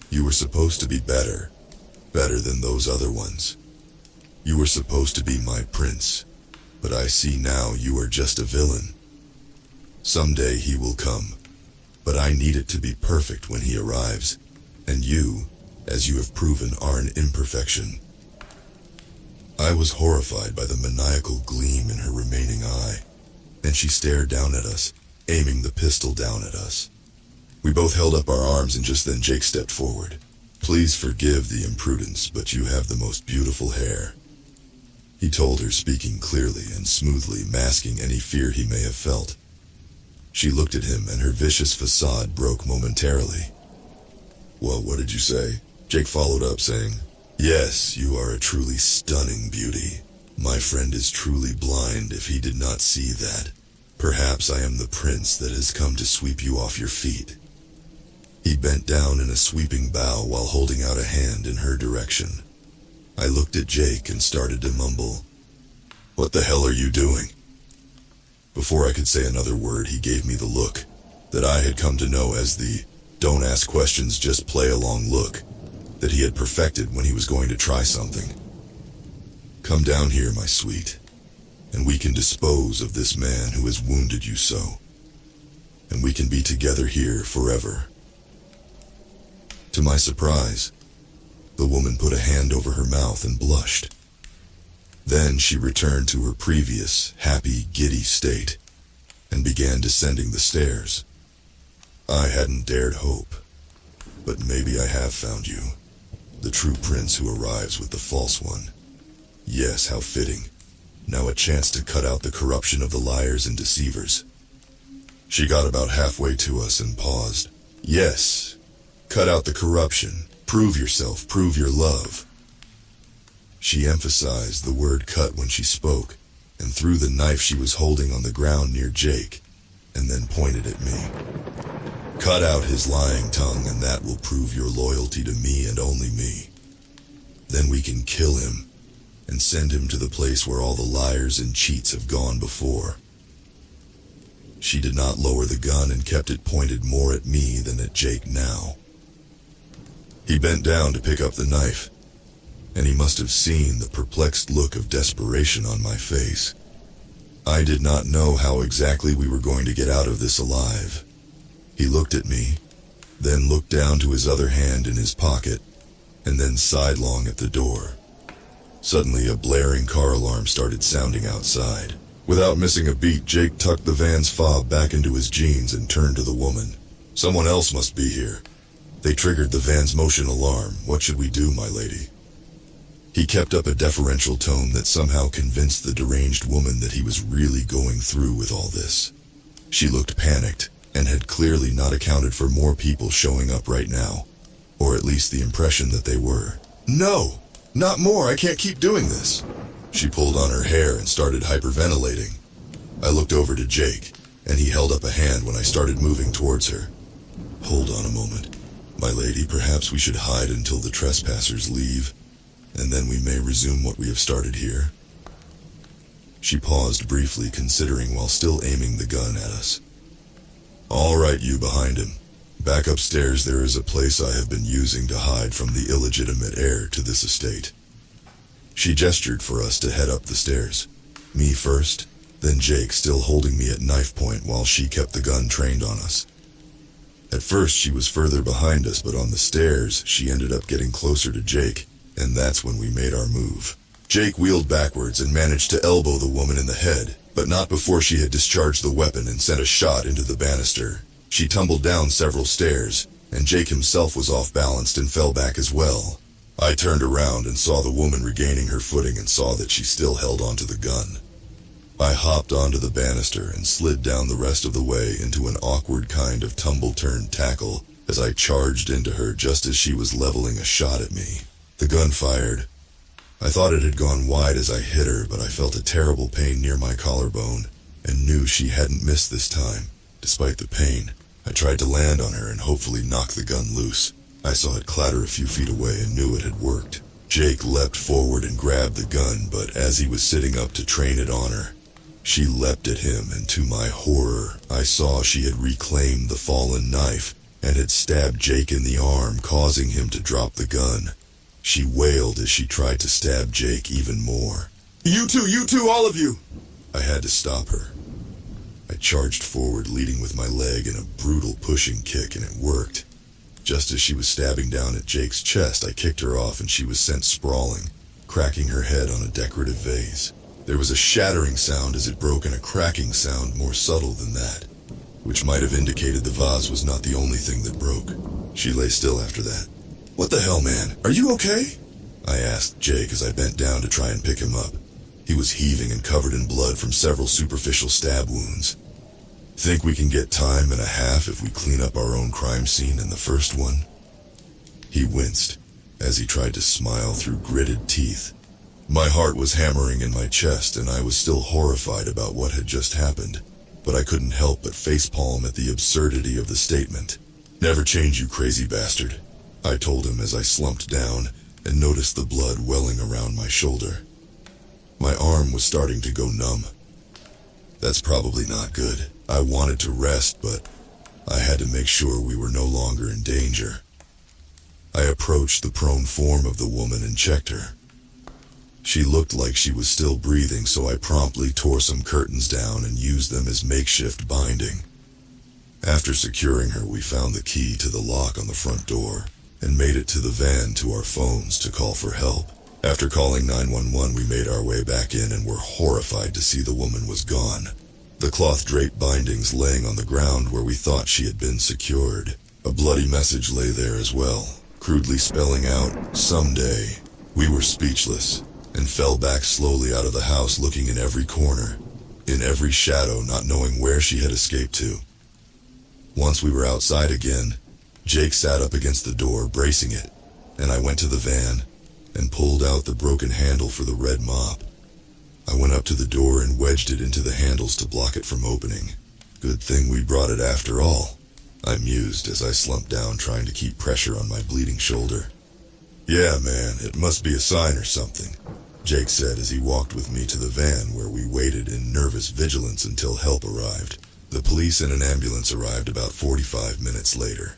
"You were supposed to be better. Better than those other ones. You were supposed to be my prince. But I see now you are just a villain. Someday he will come, but I need it to be perfect when he arrives, and you, as you have proven, are an imperfection." I was horrified by the maniacal gleam in her remaining eye, and she stared down at us, aiming the pistol down at us. We both held up our arms, and just then Jake stepped forward. "Please forgive the imprudence, but you have the most beautiful hair," he told her, speaking clearly and smoothly, masking any fear he may have felt. She looked at him, and her vicious facade broke momentarily. "Well, what did you say?" Jake followed up, saying, "Yes, you are a truly stunning beauty. My friend is truly blind if he did not see that. Perhaps I am the prince that has come to sweep you off your feet." He bent down in a sweeping bow while holding out a hand in her direction. I looked at Jake and started to mumble, "What the hell are you doing?" Before I could say another word, he gave me the look that I had come to know as the "don't ask questions, just play along" look that he had perfected when he was going to try something. "Come down here, my sweet, and we can dispose of this man who has wounded you so, and we can be together here forever." To my surprise, the woman put a hand over her mouth and blushed. Then she returned to her previous, happy, giddy state, and began descending the stairs. I hadn't dared hope, but maybe I have found you, the true prince who arrives with the false one. Yes, how fitting. Now a chance to cut out the corruption of the liars and deceivers. She got about halfway to us and paused. "Yes, cut out the corruption. Prove yourself, prove your love." She emphasized the word cut when she spoke, and threw the knife she was holding on the ground near Jake, and then pointed at me. "Cut out his lying tongue, and that will prove your loyalty to me and only me. Then we can kill him, and send him to the place where all the liars and cheats have gone before." She did not lower the gun and kept it pointed more at me than at Jake now. He bent down to pick up the knife, and he must have seen the perplexed look of desperation on my face. I did not know how exactly we were going to get out of this alive. He looked at me, then looked down to his other hand in his pocket, and then sidelong at the door. Suddenly, a blaring car alarm started sounding outside. Without missing a beat, Jake tucked the van's fob back into his jeans and turned to the woman. "Someone else must be here. They triggered the van's motion alarm. What should we do, my lady?" He kept up a deferential tone that somehow convinced the deranged woman that he was really going through with all this. She looked panicked, and had clearly not accounted for more people showing up right now, or at least the impression that they were. "No, not more, I can't keep doing this." She pulled on her hair and started hyperventilating. I looked over to Jake, and he held up a hand when I started moving towards her. "Hold on a moment. My lady, perhaps we should hide until the trespassers leave, and then we may resume what we have started here." She paused briefly, considering while still aiming the gun at us. "All right, you behind him. Back upstairs there is a place I have been using to hide from the illegitimate heir to this estate." She gestured for us to head up the stairs. Me first, then Jake, still holding me at knife point while she kept the gun trained on us. At first she was further behind us, but on the stairs she ended up getting closer to Jake, and that's when we made our move. Jake wheeled backwards and managed to elbow the woman in the head, but not before she had discharged the weapon and sent a shot into the banister. She tumbled down several stairs, and Jake himself was off-balanced and fell back as well. I turned around and saw the woman regaining her footing and saw that she still held onto the gun. I hopped onto the banister and slid down the rest of the way into an awkward kind of tumble-turn tackle as I charged into her just as she was leveling a shot at me. The gun fired. I thought it had gone wide as I hit her, but I felt a terrible pain near my collarbone and knew she hadn't missed this time. Despite the pain, I tried to land on her and hopefully knock the gun loose. I saw it clatter a few feet away and knew it had worked. Jake leapt forward and grabbed the gun, but as he was sitting up to train it on her, she leapt at him, and to my horror, I saw she had reclaimed the fallen knife and had stabbed Jake in the arm, causing him to drop the gun. She wailed as she tried to stab Jake even more. You two, all of you! I had to stop her. I charged forward, leading with my leg in a brutal pushing kick, and it worked. Just as she was stabbing down at Jake's chest, I kicked her off and she was sent sprawling, cracking her head on a decorative vase. There was a shattering sound as it broke and a cracking sound more subtle than that, which might have indicated the vase was not the only thing that broke. She lay still after that. What the hell, man? Are you okay? I asked Jake as I bent down to try and pick him up. He was heaving and covered in blood from several superficial stab wounds. Think we can get time and a half if we clean up our own crime scene in the first one? He winced as he tried to smile through gritted teeth. My heart was hammering in my chest and I was still horrified about what had just happened, but I couldn't help but facepalm at the absurdity of the statement. Never change, you crazy bastard, I told him as I slumped down and noticed the blood welling around my shoulder. My arm was starting to go numb. That's probably not good. I wanted to rest, but I had to make sure we were no longer in danger. I approached the prone form of the woman and checked her. She looked like she was still breathing, so I promptly tore some curtains down and used them as makeshift binding. After securing her, we found the key to the lock on the front door and made it to the van to our phones to call for help. After calling 911, we made our way back in and were horrified to see the woman was gone. The cloth-draped bindings laying on the ground where we thought she had been secured. A bloody message lay there as well, crudely spelling out, "Someday." We were speechless and fell back slowly out of the house, looking in every corner, in every shadow, not knowing where she had escaped to. Once we were outside again, Jake sat up against the door, bracing it, and I went to the van and pulled out the broken handle for the red mop. I went up to the door and wedged it into the handles to block it from opening. Good thing we brought it after all, I mused as I slumped down, trying to keep pressure on my bleeding shoulder. Yeah, man, it must be a sign or something, Jake said as he walked with me to the van where we waited in nervous vigilance until help arrived. The police and an ambulance arrived about 45 minutes later.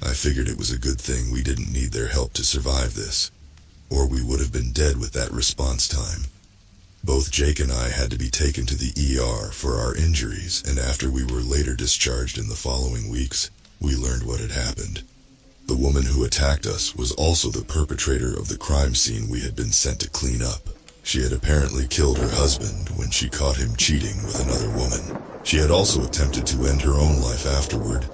I figured it was a good thing we didn't need their help to survive this, or we would have been dead with that response time. Both Jake and I had to be taken to the ER for our injuries, and after we were later discharged in the following weeks, we learned what had happened. The woman who attacked us was also the perpetrator of the crime scene we had been sent to clean up. She had apparently killed her husband when she caught him cheating with another woman. She had also attempted to end her own life afterward,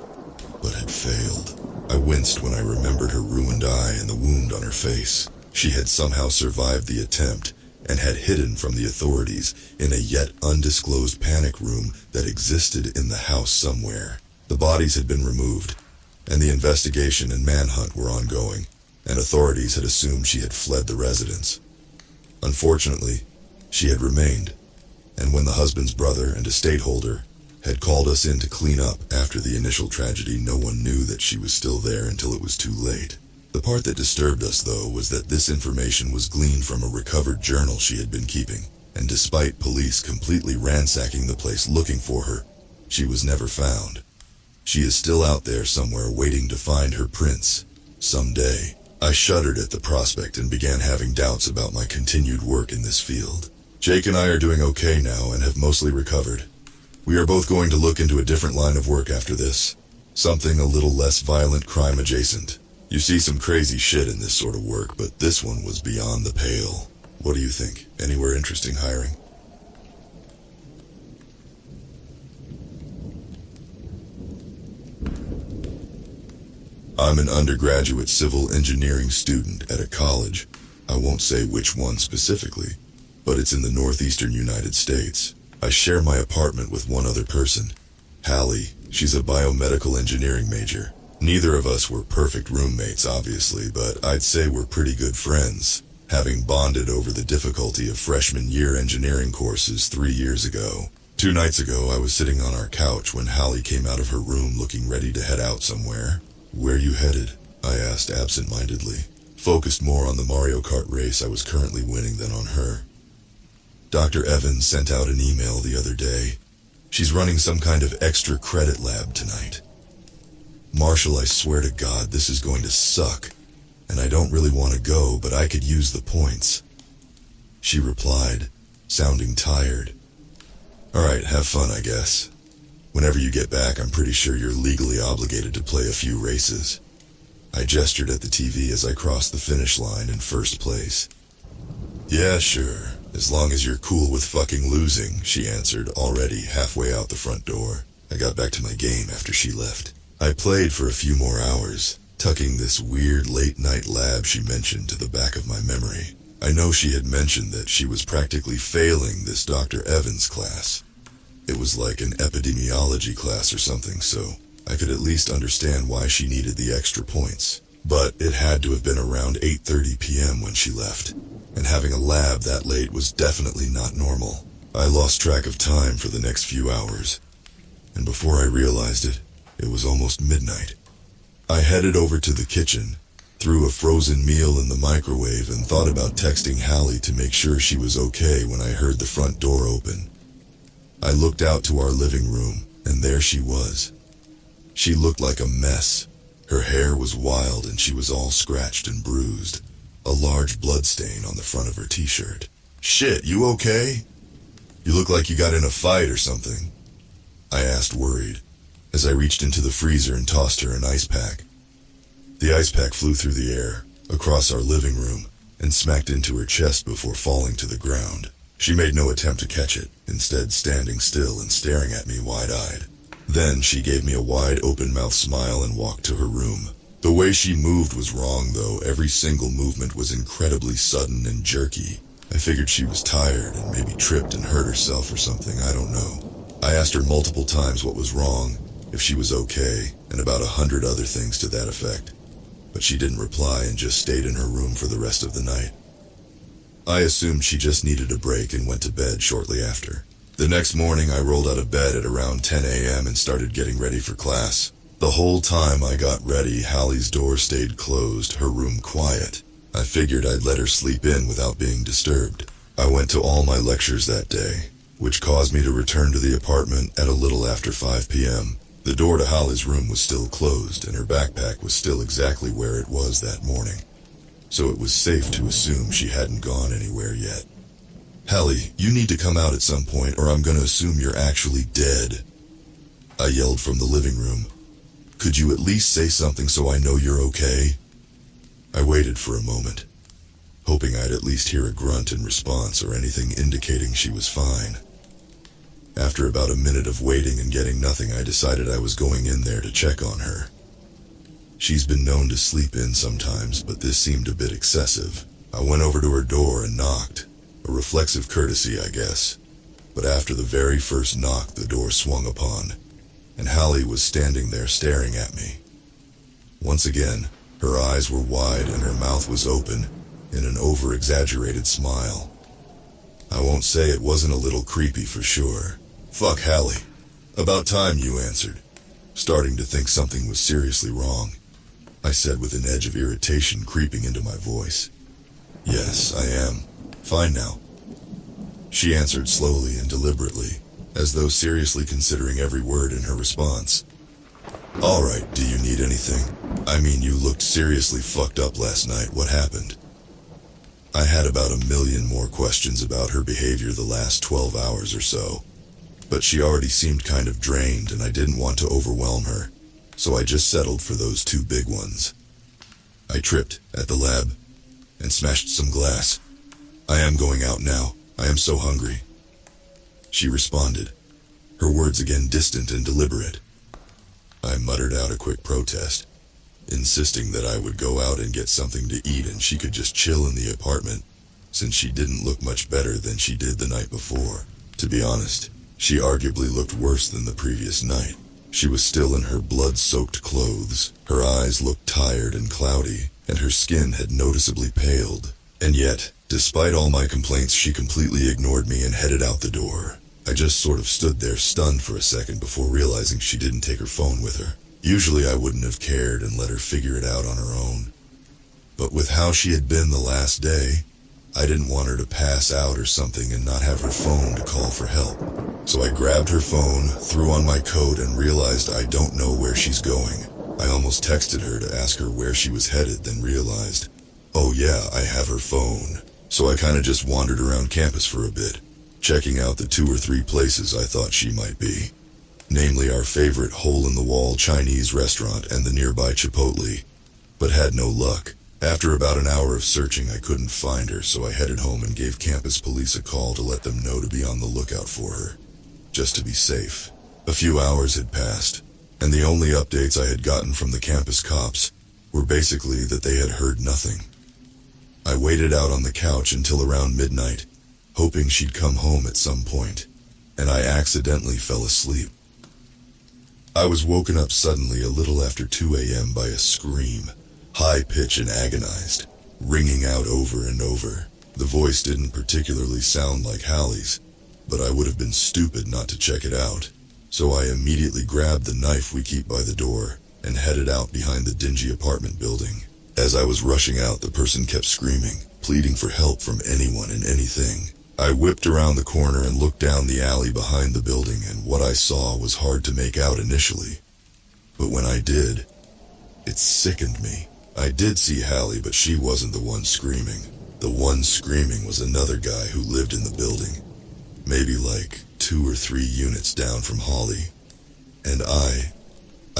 but had failed. I winced when I remembered her ruined eye and the wound on her face. She had somehow survived the attempt and had hidden from the authorities in a yet undisclosed panic room that existed in the house somewhere. The bodies had been removed, and the investigation and manhunt were ongoing, and authorities had assumed she had fled the residence. Unfortunately, she had remained, and when the husband's brother and estate holder had called us in to clean up after the initial tragedy, no one knew that she was still there until it was too late. The part that disturbed us, though, was that this information was gleaned from a recovered journal she had been keeping, and despite police completely ransacking the place looking for her, she was never found. She is still out there somewhere waiting to find her prince, someday. I shuddered at the prospect and began having doubts about my continued work in this field. Jake and I are doing okay now and have mostly recovered. We are both going to look into a different line of work after this, something a little less violent, crime adjacent. You see some crazy shit in this sort of work, but this one was beyond the pale. What do you think? Anywhere interesting hiring? I'm an undergraduate civil engineering student at a college. I won't say which one specifically, but it's in the northeastern United States. I share my apartment with one other person, Hallie. She's a biomedical engineering major. Neither of us were perfect roommates, obviously, but I'd say we're pretty good friends, having bonded over the difficulty of freshman year engineering courses 3 years ago. 2 nights ago, I was sitting on our couch when Hallie came out of her room looking ready to head out somewhere. "Where you headed?" I asked absent-mindedly, focused more on the Mario Kart race I was currently winning than on her. Dr. Evans sent out an email the other day. She's running some kind of extra credit lab tonight. "Marshall, I swear to God, this is going to suck, and I don't really want to go, but I could use the points," she replied, sounding tired. "Alright, have fun, I guess. Whenever you get back, I'm pretty sure you're legally obligated to play a few races." I gestured at the TV as I crossed the finish line in first place. "Yeah, sure, as long as you're cool with fucking losing," she answered, already halfway out the front door. I got back to my game after she left. I played for a few more hours, tucking this weird late-night lab she mentioned to the back of my memory. I know she had mentioned that she was practically failing this Dr. Evans class. It was like an epidemiology class or something, so I could at least understand why she needed the extra points. But it had to have been around 8:30 p.m. when she left, and having a lab that late was definitely not normal. I lost track of time for the next few hours, and before I realized it, it was almost midnight. I headed over to the kitchen, threw a frozen meal in the microwave, and thought about texting Hallie to make sure she was okay when I heard the front door open. I looked out to our living room, and there she was. She looked like a mess. Her hair was wild and she was all scratched and bruised, a large blood stain on the front of her t-shirt. "Shit, you okay? You look like you got in a fight or something," I asked, worried, as I reached into the freezer and tossed her an ice pack. The ice pack flew through the air, across our living room, and smacked into her chest before falling to the ground. She made no attempt to catch it, instead standing still and staring at me wide-eyed. Then she gave me a wide open-mouthed smile and walked to her room. The way she moved was wrong, though. Every single movement was incredibly sudden and jerky. I figured she was tired and maybe tripped and hurt herself or something, I don't know. I asked her multiple times what was wrong, if she was okay, and about 100 other things to that effect. But she didn't reply and just stayed in her room for the rest of the night. I assumed she just needed a break and went to bed shortly after. The next morning I rolled out of bed at around 10 a.m. and started getting ready for class. The whole time I got ready, Hallie's door stayed closed, her room quiet. I figured I'd let her sleep in without being disturbed. I went to all my lectures that day, which caused me to return to the apartment at a little after 5 p.m. The door to Hallie's room was still closed and her backpack was still exactly where it was that morning, so it was safe to assume she hadn't gone anywhere yet. "Hallie, you need to come out at some point or I'm gonna assume you're actually dead," I yelled from the living room. "Could you at least say something so I know you're okay?" I waited for a moment, hoping I'd at least hear a grunt in response or anything indicating she was fine. After about a minute of waiting and getting nothing, I decided I was going in there to check on her. She's been known to sleep in sometimes, but this seemed a bit excessive. I went over to her door and knocked, a reflexive courtesy, I guess. But after the very first knock, the door swung upon, and Hallie was standing there staring at me. Once again, her eyes were wide and her mouth was open in an over-exaggerated smile. I won't say it wasn't a little creepy for sure. "Fuck, Hallie. About time you answered," starting to think something was seriously wrong, I said with an edge of irritation creeping into my voice. "Yes, I am. Fine now," she answered slowly and deliberately, as though seriously considering every word in her response. "Alright, do you need anything? I mean, you looked seriously fucked up last night. What happened?" I had about 1,000,000 more questions about her behavior the last 12 hours or so, but she already seemed kind of drained and I didn't want to overwhelm her, so I just settled for those 2 big ones. "I tripped at the lab and smashed some glass. I am going out now. I am so hungry, she responded, her words again distant and deliberate. I muttered out a quick protest, insisting that I would go out and get something to eat and she could just chill in the apartment, since she didn't look much better than she did the night before. To be honest, she arguably looked worse than the previous night. She was still in her blood-soaked clothes, her eyes looked tired and cloudy, and her skin had noticeably paled. And yet, despite all my complaints, she completely ignored me and headed out the door. I just sort of stood there stunned for a second before realizing she didn't take her phone with her. Usually I wouldn't have cared and let her figure it out on her own. But with how she had been the last day, I didn't want her to pass out or something and not have her phone to call for help. So I grabbed her phone, threw on my coat, and realized I don't know where she's going. I almost texted her to ask her where she was headed, then realized, oh yeah, I have her phone. So I kinda just wandered around campus for a bit, checking out the 2 or 3 places I thought she might be. Namely our favorite hole-in-the-wall Chinese restaurant and the nearby Chipotle, but had no luck. After about an hour of searching, I couldn't find her, so I headed home and gave campus police a call to let them know to be on the lookout for her, just to be safe. A few hours had passed, and the only updates I had gotten from the campus cops were basically that they had heard nothing. I waited out on the couch until around midnight, hoping she'd come home at some point, and I accidentally fell asleep. I was woken up suddenly a little after 2 a.m. by a scream, high-pitched and agonized, ringing out over and over. The voice didn't particularly sound like Hallie's, but I would have been stupid not to check it out. So I immediately grabbed the knife we keep by the door and headed out behind the dingy apartment building. As I was rushing out, the person kept screaming, pleading for help from anyone and anything. I whipped around the corner and looked down the alley behind the building, and what I saw was hard to make out initially. But when I did, it sickened me. I did see Hallie, but she wasn't the one screaming. The one screaming was another guy who lived in the building, maybe like 2 or 3 units down from Holly. And I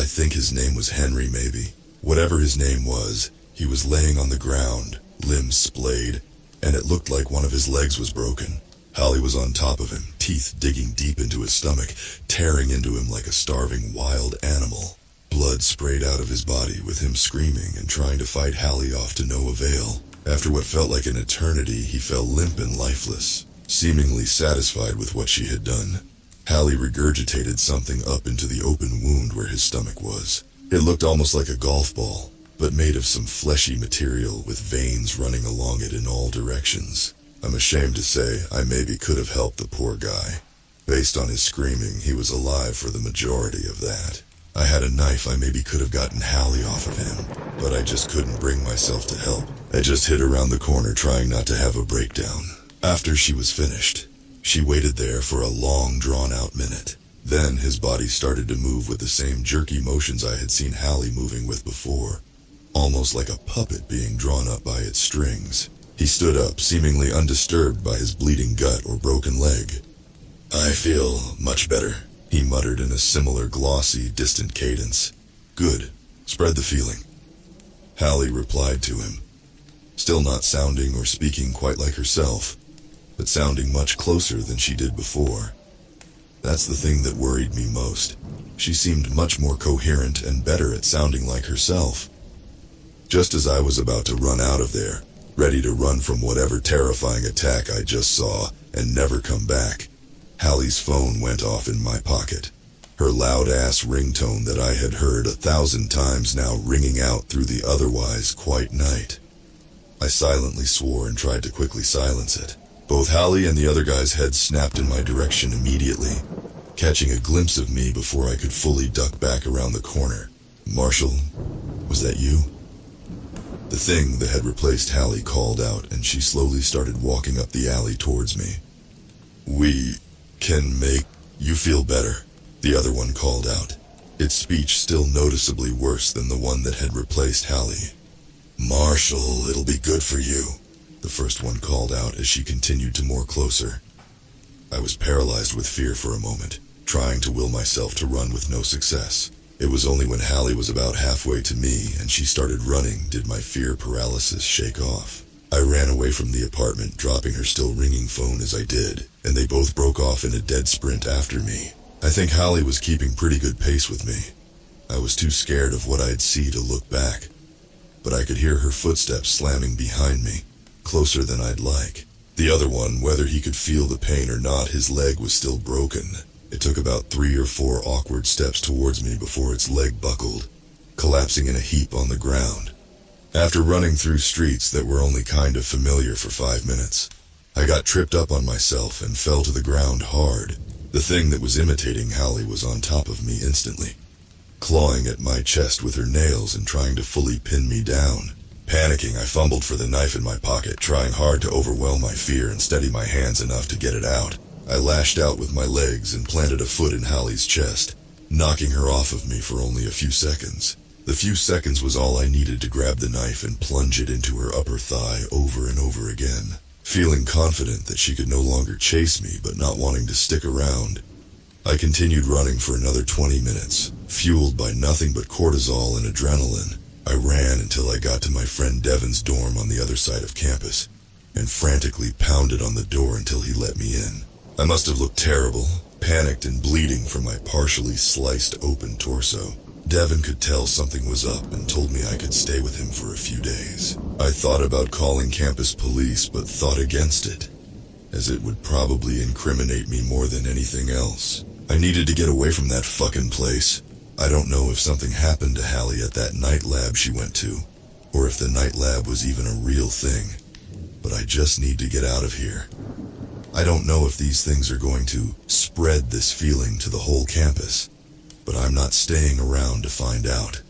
think his name was Henry maybe. Whatever his name was, he was laying on the ground, limbs splayed, and it looked like one of his legs was broken. Holly was on top of him, teeth digging deep into his stomach, tearing into him like a starving wild animal. Blood sprayed out of his body with him screaming and trying to fight Hallie off to no avail. After what felt like an eternity, he fell limp and lifeless, seemingly satisfied with what she had done. Hallie regurgitated something up into the open wound where his stomach was. It looked almost like a golf ball, but made of some fleshy material with veins running along it in all directions. I'm ashamed to say I maybe could have helped the poor guy. Based on his screaming, he was alive for the majority of that. I had a knife, I maybe could have gotten Hallie off of him, but I just couldn't bring myself to help. I just hid around the corner trying not to have a breakdown. After she was finished, she waited there for a long drawn-out minute. Then his body started to move with the same jerky motions I had seen Hallie moving with before, almost like a puppet being drawn up by its strings. He stood up, seemingly undisturbed by his bleeding gut or broken leg. "I feel much better," he muttered in a similar glossy, distant cadence. "Good. Spread the feeling," Hallie replied to him, still not sounding or speaking quite like herself, but sounding much closer than she did before. That's the thing that worried me most. She seemed much more coherent and better at sounding like herself. Just as I was about to run out of there, ready to run from whatever terrifying attack I just saw and never come back, Hallie's phone went off in my pocket. Her loud-ass ringtone that I had heard 1,000 times now ringing out through the otherwise quiet night. I silently swore and tried to quickly silence it. Both Hallie and the other guy's heads snapped in my direction immediately, catching a glimpse of me before I could fully duck back around the corner. "Marshall, was that you?" The thing that had replaced Hallie called out, and she slowly started walking up the alley towards me. "We can make you feel better," the other one called out, its speech still noticeably worse than the one that had replaced Hallie. "Marshall, it'll be good for you," the first one called out as she continued to more closer. I was paralyzed with fear for a moment, trying to will myself to run with no success. It was only when Hallie was about halfway to me and she started running did my fear paralysis shake off. I ran away from the apartment, dropping her still ringing phone as I did, and they both broke off in a dead sprint after me. I think Hallie was keeping pretty good pace with me. I was too scared of what I'd see to look back, but I could hear her footsteps slamming behind me, closer than I'd like. The other one, whether he could feel the pain or not, his leg was still broken. It took about 3 or 4 awkward steps towards me before its leg buckled, collapsing in a heap on the ground. After running through streets that were only kind of familiar for 5 minutes, I got tripped up on myself and fell to the ground hard. The thing that was imitating Hallie was on top of me instantly, clawing at my chest with her nails and trying to fully pin me down. Panicking, I fumbled for the knife in my pocket, trying hard to overwhelm my fear and steady my hands enough to get it out. I lashed out with my legs and planted a foot in Hallie's chest, knocking her off of me for only a few seconds. The few seconds was all I needed to grab the knife and plunge it into her upper thigh over and over again. Feeling confident that she could no longer chase me, but not wanting to stick around, I continued running for another 20 minutes, fueled by nothing but cortisol and adrenaline. I ran until I got to my friend Devin's dorm on the other side of campus, and frantically pounded on the door until he let me in. I must have looked terrible, panicked and bleeding from my partially sliced open torso. Devin could tell something was up and told me I could stay with him for a few days. I thought about calling campus police, but thought against it, as it would probably incriminate me more than anything else. I needed to get away from that fucking place. I don't know if something happened to Hallie at that night lab she went to, or if the night lab was even a real thing, but I just need to get out of here. I don't know if these things are going to spread this feeling to the whole campus, but I'm not staying around to find out.